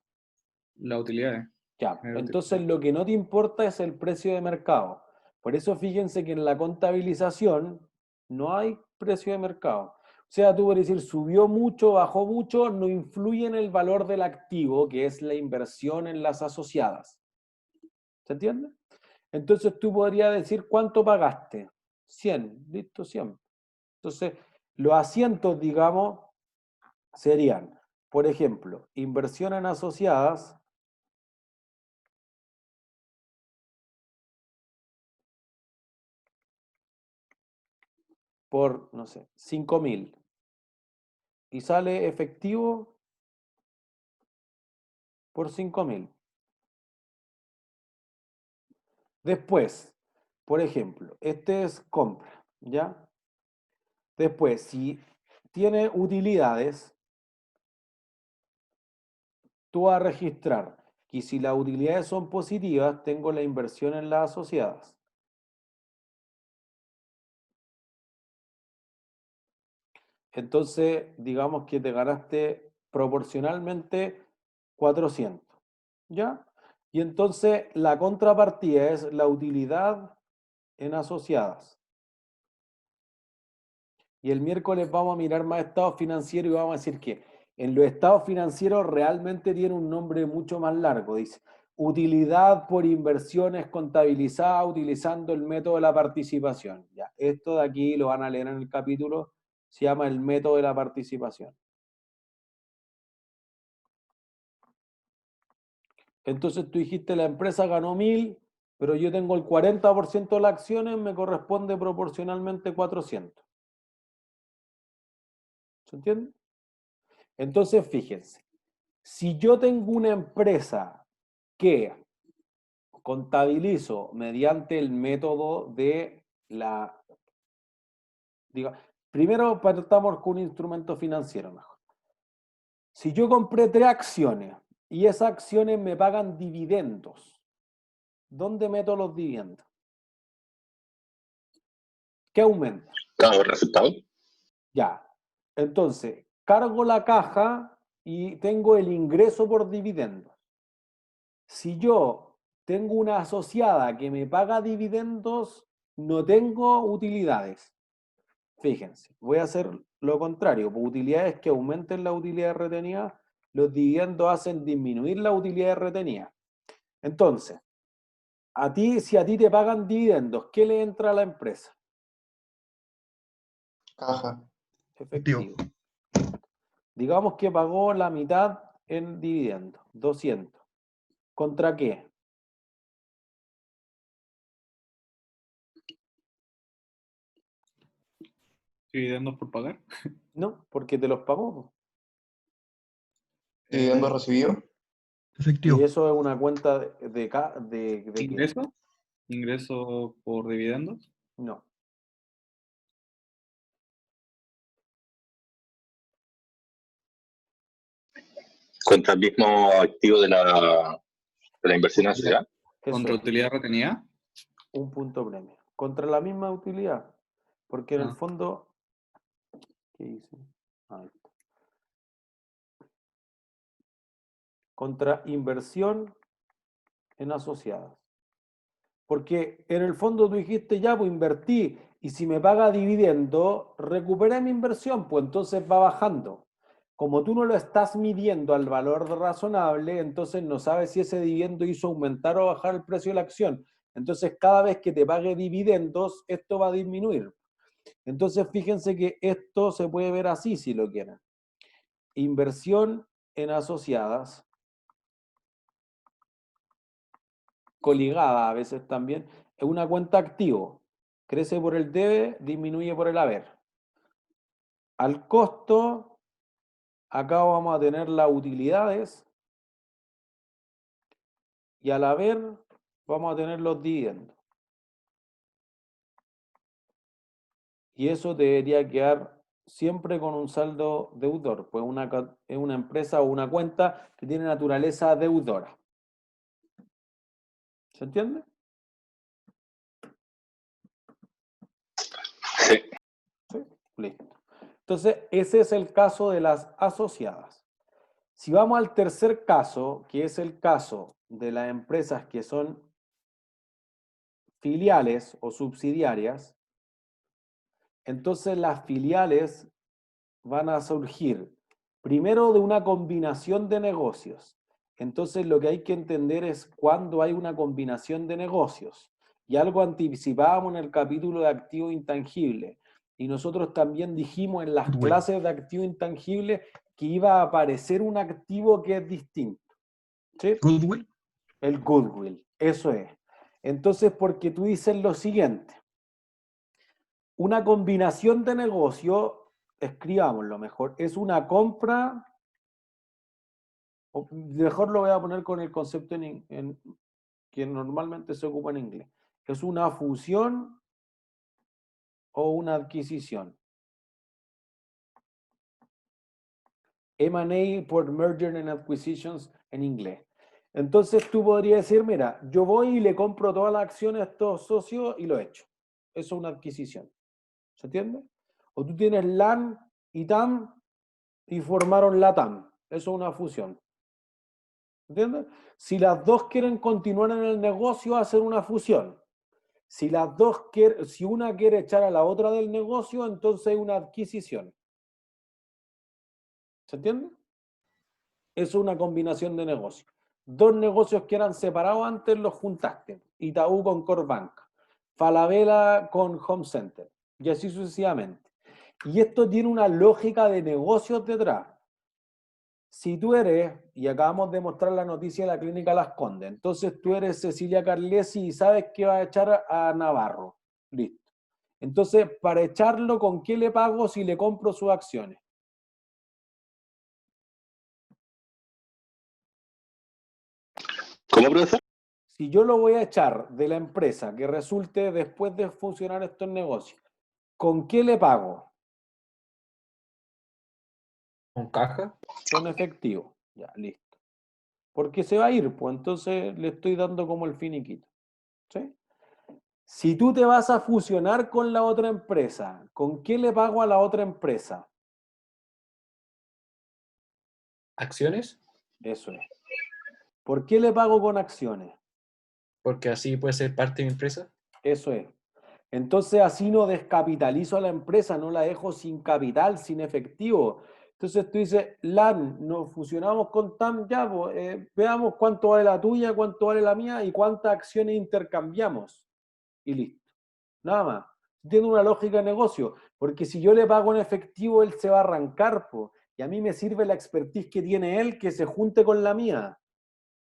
Las utilidades. Ya, Genera entonces utilidades. lo que no te importa es el precio de mercado. Por eso fíjense que en la contabilización no hay precio de mercado. O sea, tú puedes decir subió mucho, bajó mucho, no influye en el valor del activo, que es la inversión en las asociadas. ¿Se entiende? Entonces tú podrías decir cuánto pagaste. 100, listo, 100. Entonces, los asientos, digamos, serían, por ejemplo, inversión en asociadas por, no sé, 5.000 y sale efectivo por 5.000. Después, por ejemplo, este es compra, ¿ya? Después, si tiene utilidades, tú vas a registrar que si las utilidades son positivas, tengo la inversión en las asociadas. Entonces, digamos que te ganaste proporcionalmente 400, ¿ya? Y entonces la contrapartida es la utilidad en asociadas. Y el miércoles vamos a mirar más estados financieros y vamos a decir que en los estados financieros realmente tiene un nombre mucho más largo. Dice, utilidad por inversiones contabilizadas utilizando el método de la participación. Ya, esto de aquí lo van a leer en el capítulo, se llama el método de la participación. Entonces tú dijiste, la empresa ganó 1.000, pero yo tengo el 40% de las acciones, me corresponde proporcionalmente 400. ¿Se entiende? Entonces, fíjense, si yo tengo una empresa que contabilizo mediante el método de la... primero partamos con un instrumento financiero mejor. Si yo compré 3 acciones y esas acciones me pagan dividendos, ¿dónde meto los dividendos? ¿Qué aumenta? Claro, resultado. Ya. Entonces, cargo la caja y tengo el ingreso por dividendos. Si yo tengo una asociada que me paga dividendos, no tengo utilidades. Fíjense, voy a hacer lo contrario. Por utilidades que aumenten la utilidad retenida, los dividendos hacen disminuir la utilidad retenida. Entonces, si a ti te pagan dividendos, ¿qué le entra a la empresa? Caja. Efectivo. Digamos que pagó la mitad en dividendos, 200. ¿Contra qué? Dividendos por pagar. No, porque te los pagó. Dividendo recibido. Y eso es una cuenta de qué? ¿Ingreso? ¿Ingreso por dividendos? No. Contra el mismo activo de la inversión asociada. Eso ¿Contra es, utilidad retenida? un punto premio. Contra la misma utilidad. Porque en el Ah. fondo, ¿qué hice? Ahí está. Contra inversión en asociadas. Porque en el fondo tú dijiste, ya, pues invertí, y si me paga dividendo, recuperé mi inversión, pues entonces va bajando. Como tú no lo estás midiendo al valor razonable, entonces no sabes si ese dividendo hizo aumentar o bajar el precio de la acción. Entonces cada vez que te pague dividendos, esto va a disminuir. Entonces fíjense que esto se puede ver así si lo quieren. Inversión en asociadas, coligada a veces también, es una cuenta activo. Crece por el debe, disminuye por el haber. Al costo, acá vamos a tener las utilidades y al haber vamos a tener los dividendos. Y eso debería quedar siempre con un saldo deudor, pues es una empresa o una cuenta que tiene naturaleza deudora. ¿Se entiende? Sí. Sí, listo. Entonces, ese es el caso de las asociadas. Si vamos al tercer caso, que es el caso de las empresas que son filiales o subsidiarias, entonces las filiales van a surgir primero de una combinación de negocios. Entonces lo que hay que entender es cuándo hay una combinación de negocios. Y algo anticipábamos en el capítulo de activo intangible. Y nosotros también dijimos en las clases de activo intangible que iba a aparecer un activo que es distinto. ¿Sí? Goodwill. El goodwill, eso es. Entonces, porque tú dices lo siguiente, una combinación de negocio, escribámoslo mejor, es una compra, o mejor lo voy a poner con el concepto que normalmente se ocupa en inglés, es una fusión o una adquisición. M&A por Merger and Acquisitions en inglés. Entonces tú podrías decir, mira, yo voy y le compro todas las acciones a estos socios y lo he hecho. Eso es una adquisición. ¿Se entiende? O tú tienes LAN y TAM y formaron la TAM. Eso es una fusión. ¿Entiendes? Si las dos quieren continuar en el negocio, hacen una fusión. Si si una quiere echar a la otra del negocio, entonces es una adquisición. ¿Se entiende? Eso es una combinación de negocios. Dos negocios que eran separados antes los juntaste. Itaú con Corbank, Falabella con Home Center y así sucesivamente. Y esto tiene una lógica de negocios detrás. Si tú eres, y acabamos de mostrar la noticia de la clínica Las Condes, entonces tú eres Cecilia Carlesi y sabes que va a echar a Navarro. Listo. Entonces, para echarlo, ¿con qué le pago si le compro sus acciones? ¿Cómo, profesor? Si yo lo voy a echar de la empresa que resulte después de funcionar estos negocios, ¿con qué le pago? ¿Con caja? Con efectivo. Ya, listo. Porque se va a ir, pues entonces le estoy dando como el finiquito. ¿Sí? Si tú te vas a fusionar con la otra empresa, ¿con qué le pago a la otra empresa? ¿Acciones? Eso es. ¿Por qué le pago con acciones? Porque así puede ser parte de mi empresa. Eso es. Entonces así no descapitalizo a la empresa, no la dejo sin capital, sin efectivo. Entonces tú dices, LAN, nos fusionamos con TAM, ya, pues, veamos cuánto vale la tuya, cuánto vale la mía y cuántas acciones intercambiamos. Y listo. Nada más. Tiene una lógica de negocio, porque si yo le pago en efectivo, él se va a arrancar, po, y a mí me sirve la expertise que tiene él que se junte con la mía.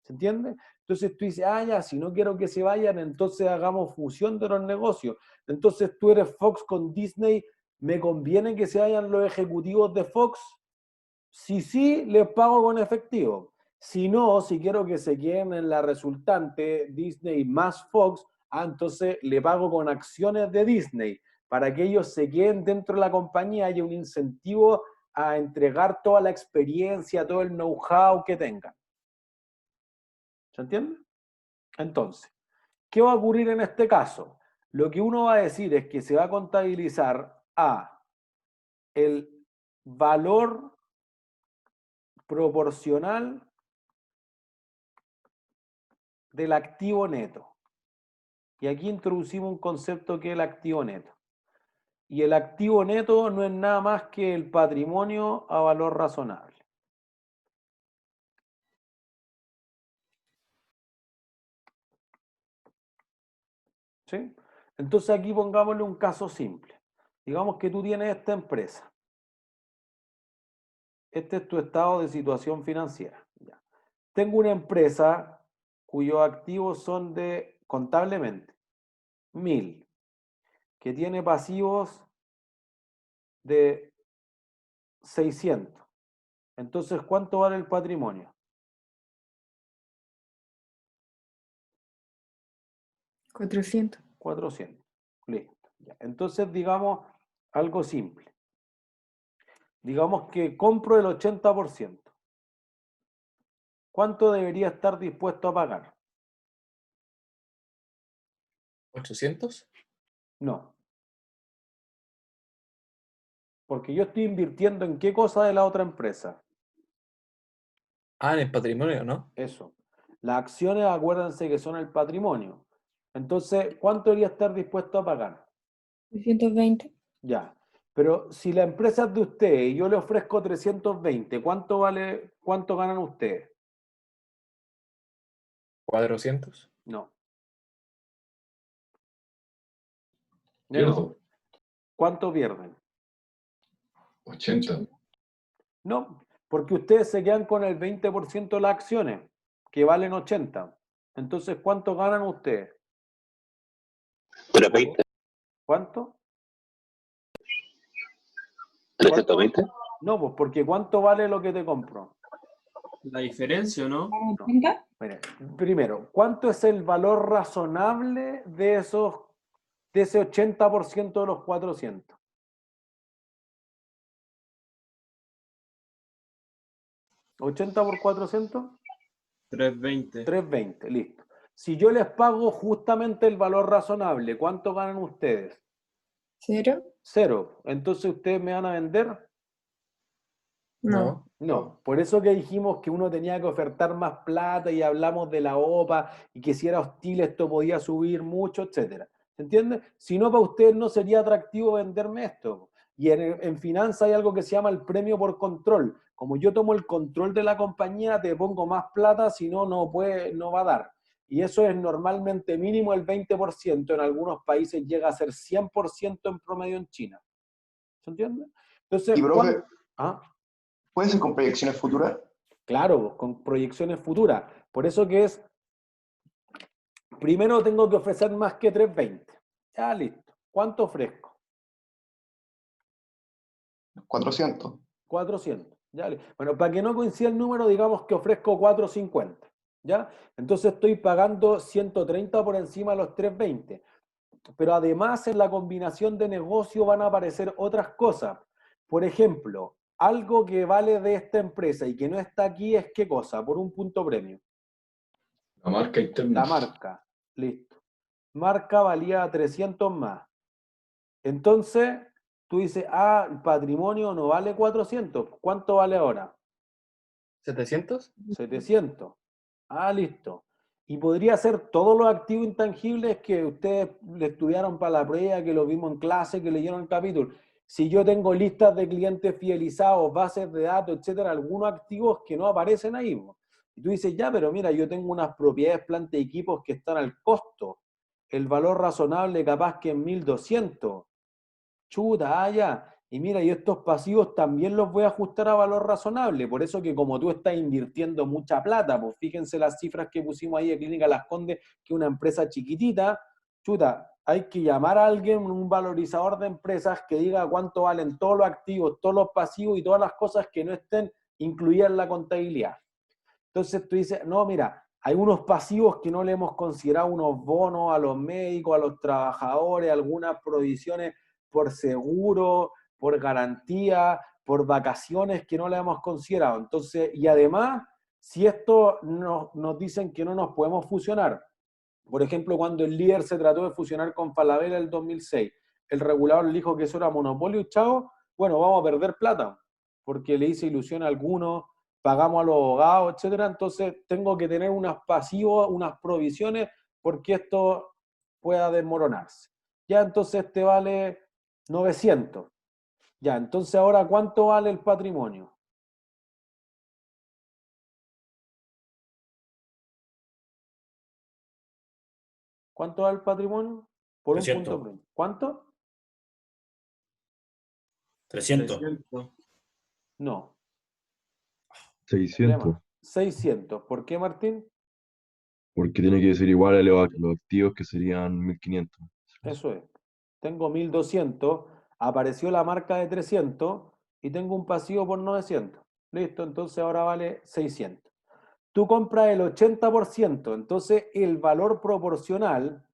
¿Se entiende? Entonces tú dices, ah, ya, si no quiero que se vayan, entonces hagamos fusión de los negocios. Entonces tú eres Fox con Disney, ¿me conviene que se vayan los ejecutivos de Fox? Si sí, les pago con efectivo. Si no, si quiero que se queden en la resultante Disney más Fox, entonces le pago con acciones de Disney para que ellos se queden dentro de la compañía y haya un incentivo a entregar toda la experiencia, todo el know-how que tengan. ¿Se entiende? Entonces, ¿qué va a ocurrir en este caso? Lo que uno va a decir es que se va a contabilizar el valor proporcional del activo neto. Y aquí introducimos un concepto que es el activo neto. Y el activo neto no es nada más que el patrimonio a valor razonable. ¿Sí? Entonces aquí pongámosle un caso simple. Digamos que tú tienes esta empresa. Este es tu estado de situación financiera. Ya. Tengo una empresa cuyos activos son de, contablemente, 1000, que tiene pasivos de 600. Entonces, ¿cuánto vale el patrimonio? 400. 400. Listo. Ya. Entonces, digamos algo simple. Digamos que compro el 80%. ¿Cuánto debería estar dispuesto a pagar? 800. No. Porque yo estoy invirtiendo en qué cosa de la otra empresa. En el patrimonio, ¿no? Eso. Las acciones, acuérdense que son el patrimonio. Entonces, ¿cuánto debería estar dispuesto a pagar? 320. Ya. Pero si la empresa es de usted y yo le ofrezco 320, ¿cuánto vale, cuánto ganan ustedes? 400. No. Pierdo. ¿Cuánto pierden? 80. No, porque ustedes se quedan con el 20% de las acciones, que valen 80. Entonces, ¿cuánto ganan ustedes? Pero 20, ¿Cuánto? 320. No, pues porque ¿cuánto vale lo que te compro? La diferencia, ¿no? No. Mire, primero, ¿cuánto es el valor razonable de ese 80% de los 400? ¿80 por 400? 320. 320, listo. Si yo les pago justamente el valor razonable, ¿cuánto ganan ustedes? 0. 0. Entonces, ¿ustedes me van a vender? No. No, por eso que dijimos que uno tenía que ofertar más plata y hablamos de la OPA y que si era hostil esto podía subir mucho, etcétera. ¿Se entiende? Si no, para ustedes no sería atractivo venderme esto. Y en finanzas hay algo que se llama el premio por control. Como yo tomo el control de la compañía, te pongo más plata, si no, no va a dar. Y eso es normalmente mínimo el 20%, en algunos países llega a ser 100% en promedio en China. ¿Se entiende? Entonces, Y profe, ¿Ah? ¿puede ser con proyecciones futuras? Claro, con proyecciones futuras. Por eso que es, primero tengo que ofrecer más que 320. Ya, listo. ¿Cuánto ofrezco? 400. 400. Ya, bueno, para que no coincida el número, digamos que ofrezco 450. ¿Ya? Entonces estoy pagando 130 por encima de los 320. Pero además en la combinación de negocio van a aparecer otras cosas. Por ejemplo, algo que vale de esta empresa y que no está aquí es ¿qué cosa? Por un punto premio. La marca interna. La marca, listo. Marca valía 300 más. Entonces, tú dices, el patrimonio no vale 400. ¿Cuánto vale ahora? ¿700? 700. Ah, listo. Y podría ser todos los activos intangibles que ustedes le estudiaron para la prueba, que lo vimos en clase, que leyeron el capítulo. Si yo tengo listas de clientes fidelizados, bases de datos, etcétera, algunos activos que no aparecen ahí. Y tú dices, ya, pero mira, yo tengo unas propiedades, plantas y equipos que están al costo. El valor razonable capaz que es 1.200. Chuta, ya. Y mira, y estos pasivos también los voy a ajustar a valor razonable. Por eso que como tú estás invirtiendo mucha plata, pues fíjense las cifras que pusimos ahí de Clínica Las Condes, que una empresa chiquitita, chuta, hay que llamar a alguien, un valorizador de empresas que diga cuánto valen todos los activos, todos los pasivos y todas las cosas que no estén incluidas en la contabilidad. Entonces tú dices, no, mira, hay unos pasivos que no le hemos considerado, unos bonos a los médicos, a los trabajadores, algunas provisiones por seguro, por garantía, por vacaciones que no le hemos considerado. Entonces, y además, si esto nos dicen que no nos podemos fusionar, por ejemplo, cuando el líder se trató de fusionar con Falabella en el 2006, el regulador le dijo que eso era monopolio, chao, bueno, vamos a perder plata, porque le hice ilusión a algunos, pagamos a los abogados, etcétera. Entonces tengo que tener unos pasivos, unas provisiones, porque esto pueda desmoronarse. Ya, entonces este vale 900. Ya, entonces ahora, ¿cuánto vale el patrimonio? ¿Cuánto vale el patrimonio? Por un 300. punto menos. ¿Cuánto? 300. 300. No. 600. 600. ¿Por qué, Martín? Porque tiene que ser igual a los activos que serían 1500. Eso es. Tengo 1.200, apareció la marca de 300 y tengo un pasivo por 900. Listo, entonces ahora vale 600. Tú compras el 80%, entonces el valor proporcional,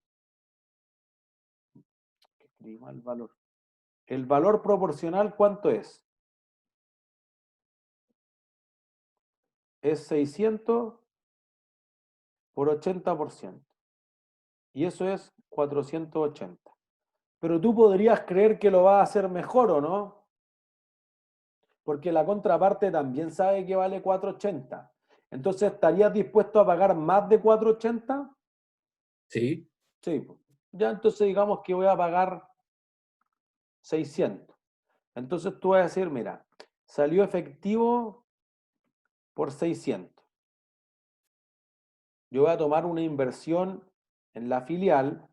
escribí mal valor. El valor proporcional, ¿cuánto es? Es 600 por 80%. Y eso es 480. Pero tú podrías creer que lo vas a hacer mejor, ¿o no? Porque la contraparte también sabe que vale 480. Entonces, ¿estarías dispuesto a pagar más de 480? Sí. Sí. Ya entonces digamos que voy a pagar 600. Entonces tú vas a decir, mira, salió efectivo por 600. Yo voy a tomar una inversión en la filial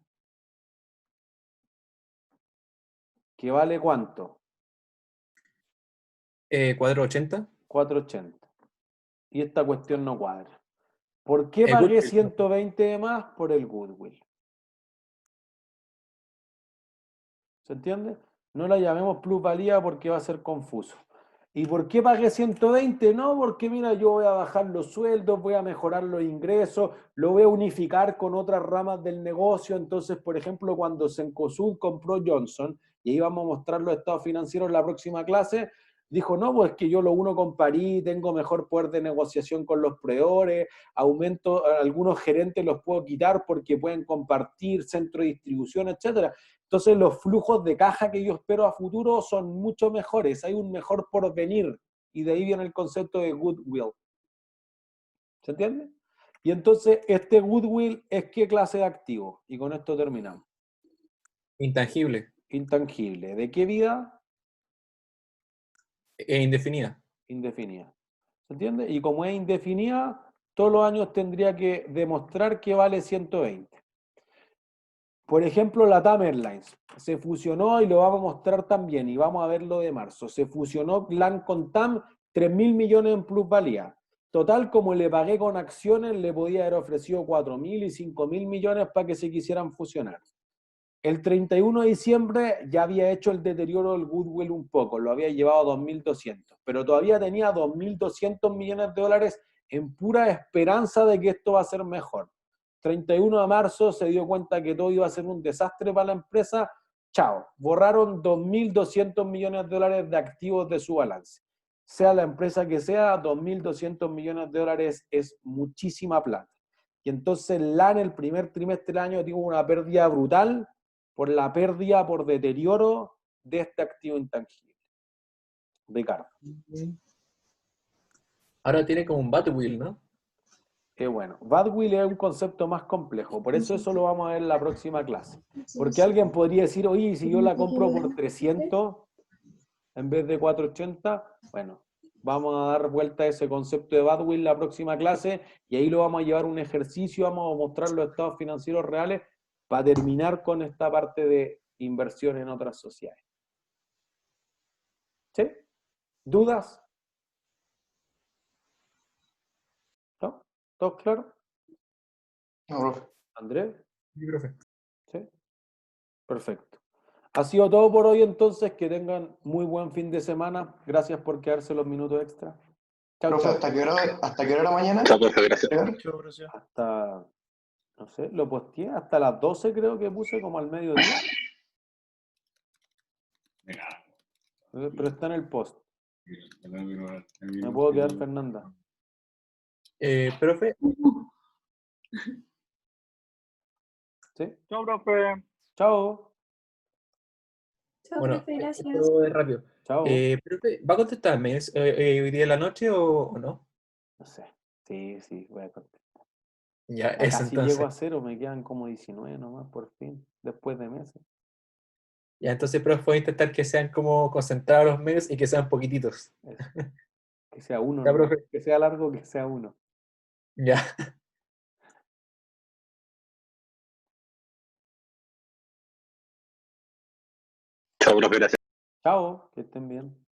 que vale ¿cuánto? 480. 480. Y esta cuestión no cuadra. ¿Por qué El pagué goodwill. 120 de más? Por el goodwill. ¿Se entiende? No la llamemos plusvalía porque va a ser confuso. ¿Y por qué pagué 120? No, porque mira, yo voy a bajar los sueldos, voy a mejorar los ingresos, lo voy a unificar con otras ramas del negocio. Entonces, por ejemplo, cuando Cencosud compró Johnson, y ahí vamos a mostrar los estados financieros en la próxima clase, dijo, no, pues que yo lo uno con París, tengo mejor poder de negociación con los proveedores, aumento, algunos gerentes los puedo quitar porque pueden compartir centro de distribución, etcétera. Entonces los flujos de caja que yo espero a futuro son mucho mejores, hay un mejor porvenir, y de ahí viene el concepto de goodwill. ¿Se entiende? Y entonces este goodwill es ¿qué clase de activo? Y con esto terminamos. Intangible. Intangible. ¿De qué vida? Indefinida. Indefinida. ¿Se entiende? Y como es indefinida, todos los años tendría que demostrar que vale 120. Por ejemplo, la TAM Airlines se fusionó y lo vamos a mostrar también y vamos a ver lo de marzo. Se fusionó LAN con TAM, 3.000 millones en plusvalía. Total, como le pagué con acciones, le podía haber ofrecido 4.000 y 5.000 millones para que se quisieran fusionar. El 31 de diciembre ya había hecho el deterioro del goodwill un poco, lo había llevado a 2.200, pero todavía tenía 2.200 millones de dólares en pura esperanza de que esto va a ser mejor. 31 de marzo se dio cuenta que todo iba a ser un desastre para la empresa, chao, borraron 2.200 millones de dólares de activos de su balance. Sea la empresa que sea, 2.200 millones de dólares es muchísima plata. Y entonces LAN el primer trimestre del año tuvo una pérdida brutal por la pérdida, por deterioro de este activo intangible. Ricardo. Ahora tiene como un Batwheel, ¿no? Bueno, Badwill es un concepto más complejo, por eso lo vamos a ver en la próxima clase. Porque alguien podría decir, oye, ¿y si yo la compro por 300 en vez de 480? Bueno, vamos a dar vuelta a ese concepto de Badwill en la próxima clase y ahí lo vamos a llevar a un ejercicio, vamos a mostrar los estados financieros reales para terminar con esta parte de inversión en otras sociedades. ¿Sí? ¿Dudas? ¿No? ¿Todo claro? No, profe. ¿Andrés? Sí, profe. ¿Sí? Perfecto. Ha sido todo por hoy entonces, que tengan muy buen fin de semana. Gracias por quedarse los minutos extra. Chao, Profe, chao. ¿hasta qué hora era mañana? Chao, profe, gracias. ¿Llegar? Chao, profesor. Hasta, no sé, lo posteé hasta las 12 creo que puse como al mediodía. Pero está en el post. Me puedo quedar, Fernanda. Profe, ¿Sí? Chao, profe. Chao. Chao, bueno, profe, gracias. esto es rápido. Chao. Profe, ¿va a contestarme hoy día en la noche o no? No sé. Sí, voy a contestar. Ya, Ya eso casi entonces. llego a 0, me quedan como 19 nomás por fin, después de meses. Ya, entonces, profe, voy a intentar que sean como concentrados los medios y que sean poquititos. Eso. Que sea uno Ya, nomás. profe. Que sea largo, que sea uno. Ya. Chao, profe, gracias. Chao, que estén bien.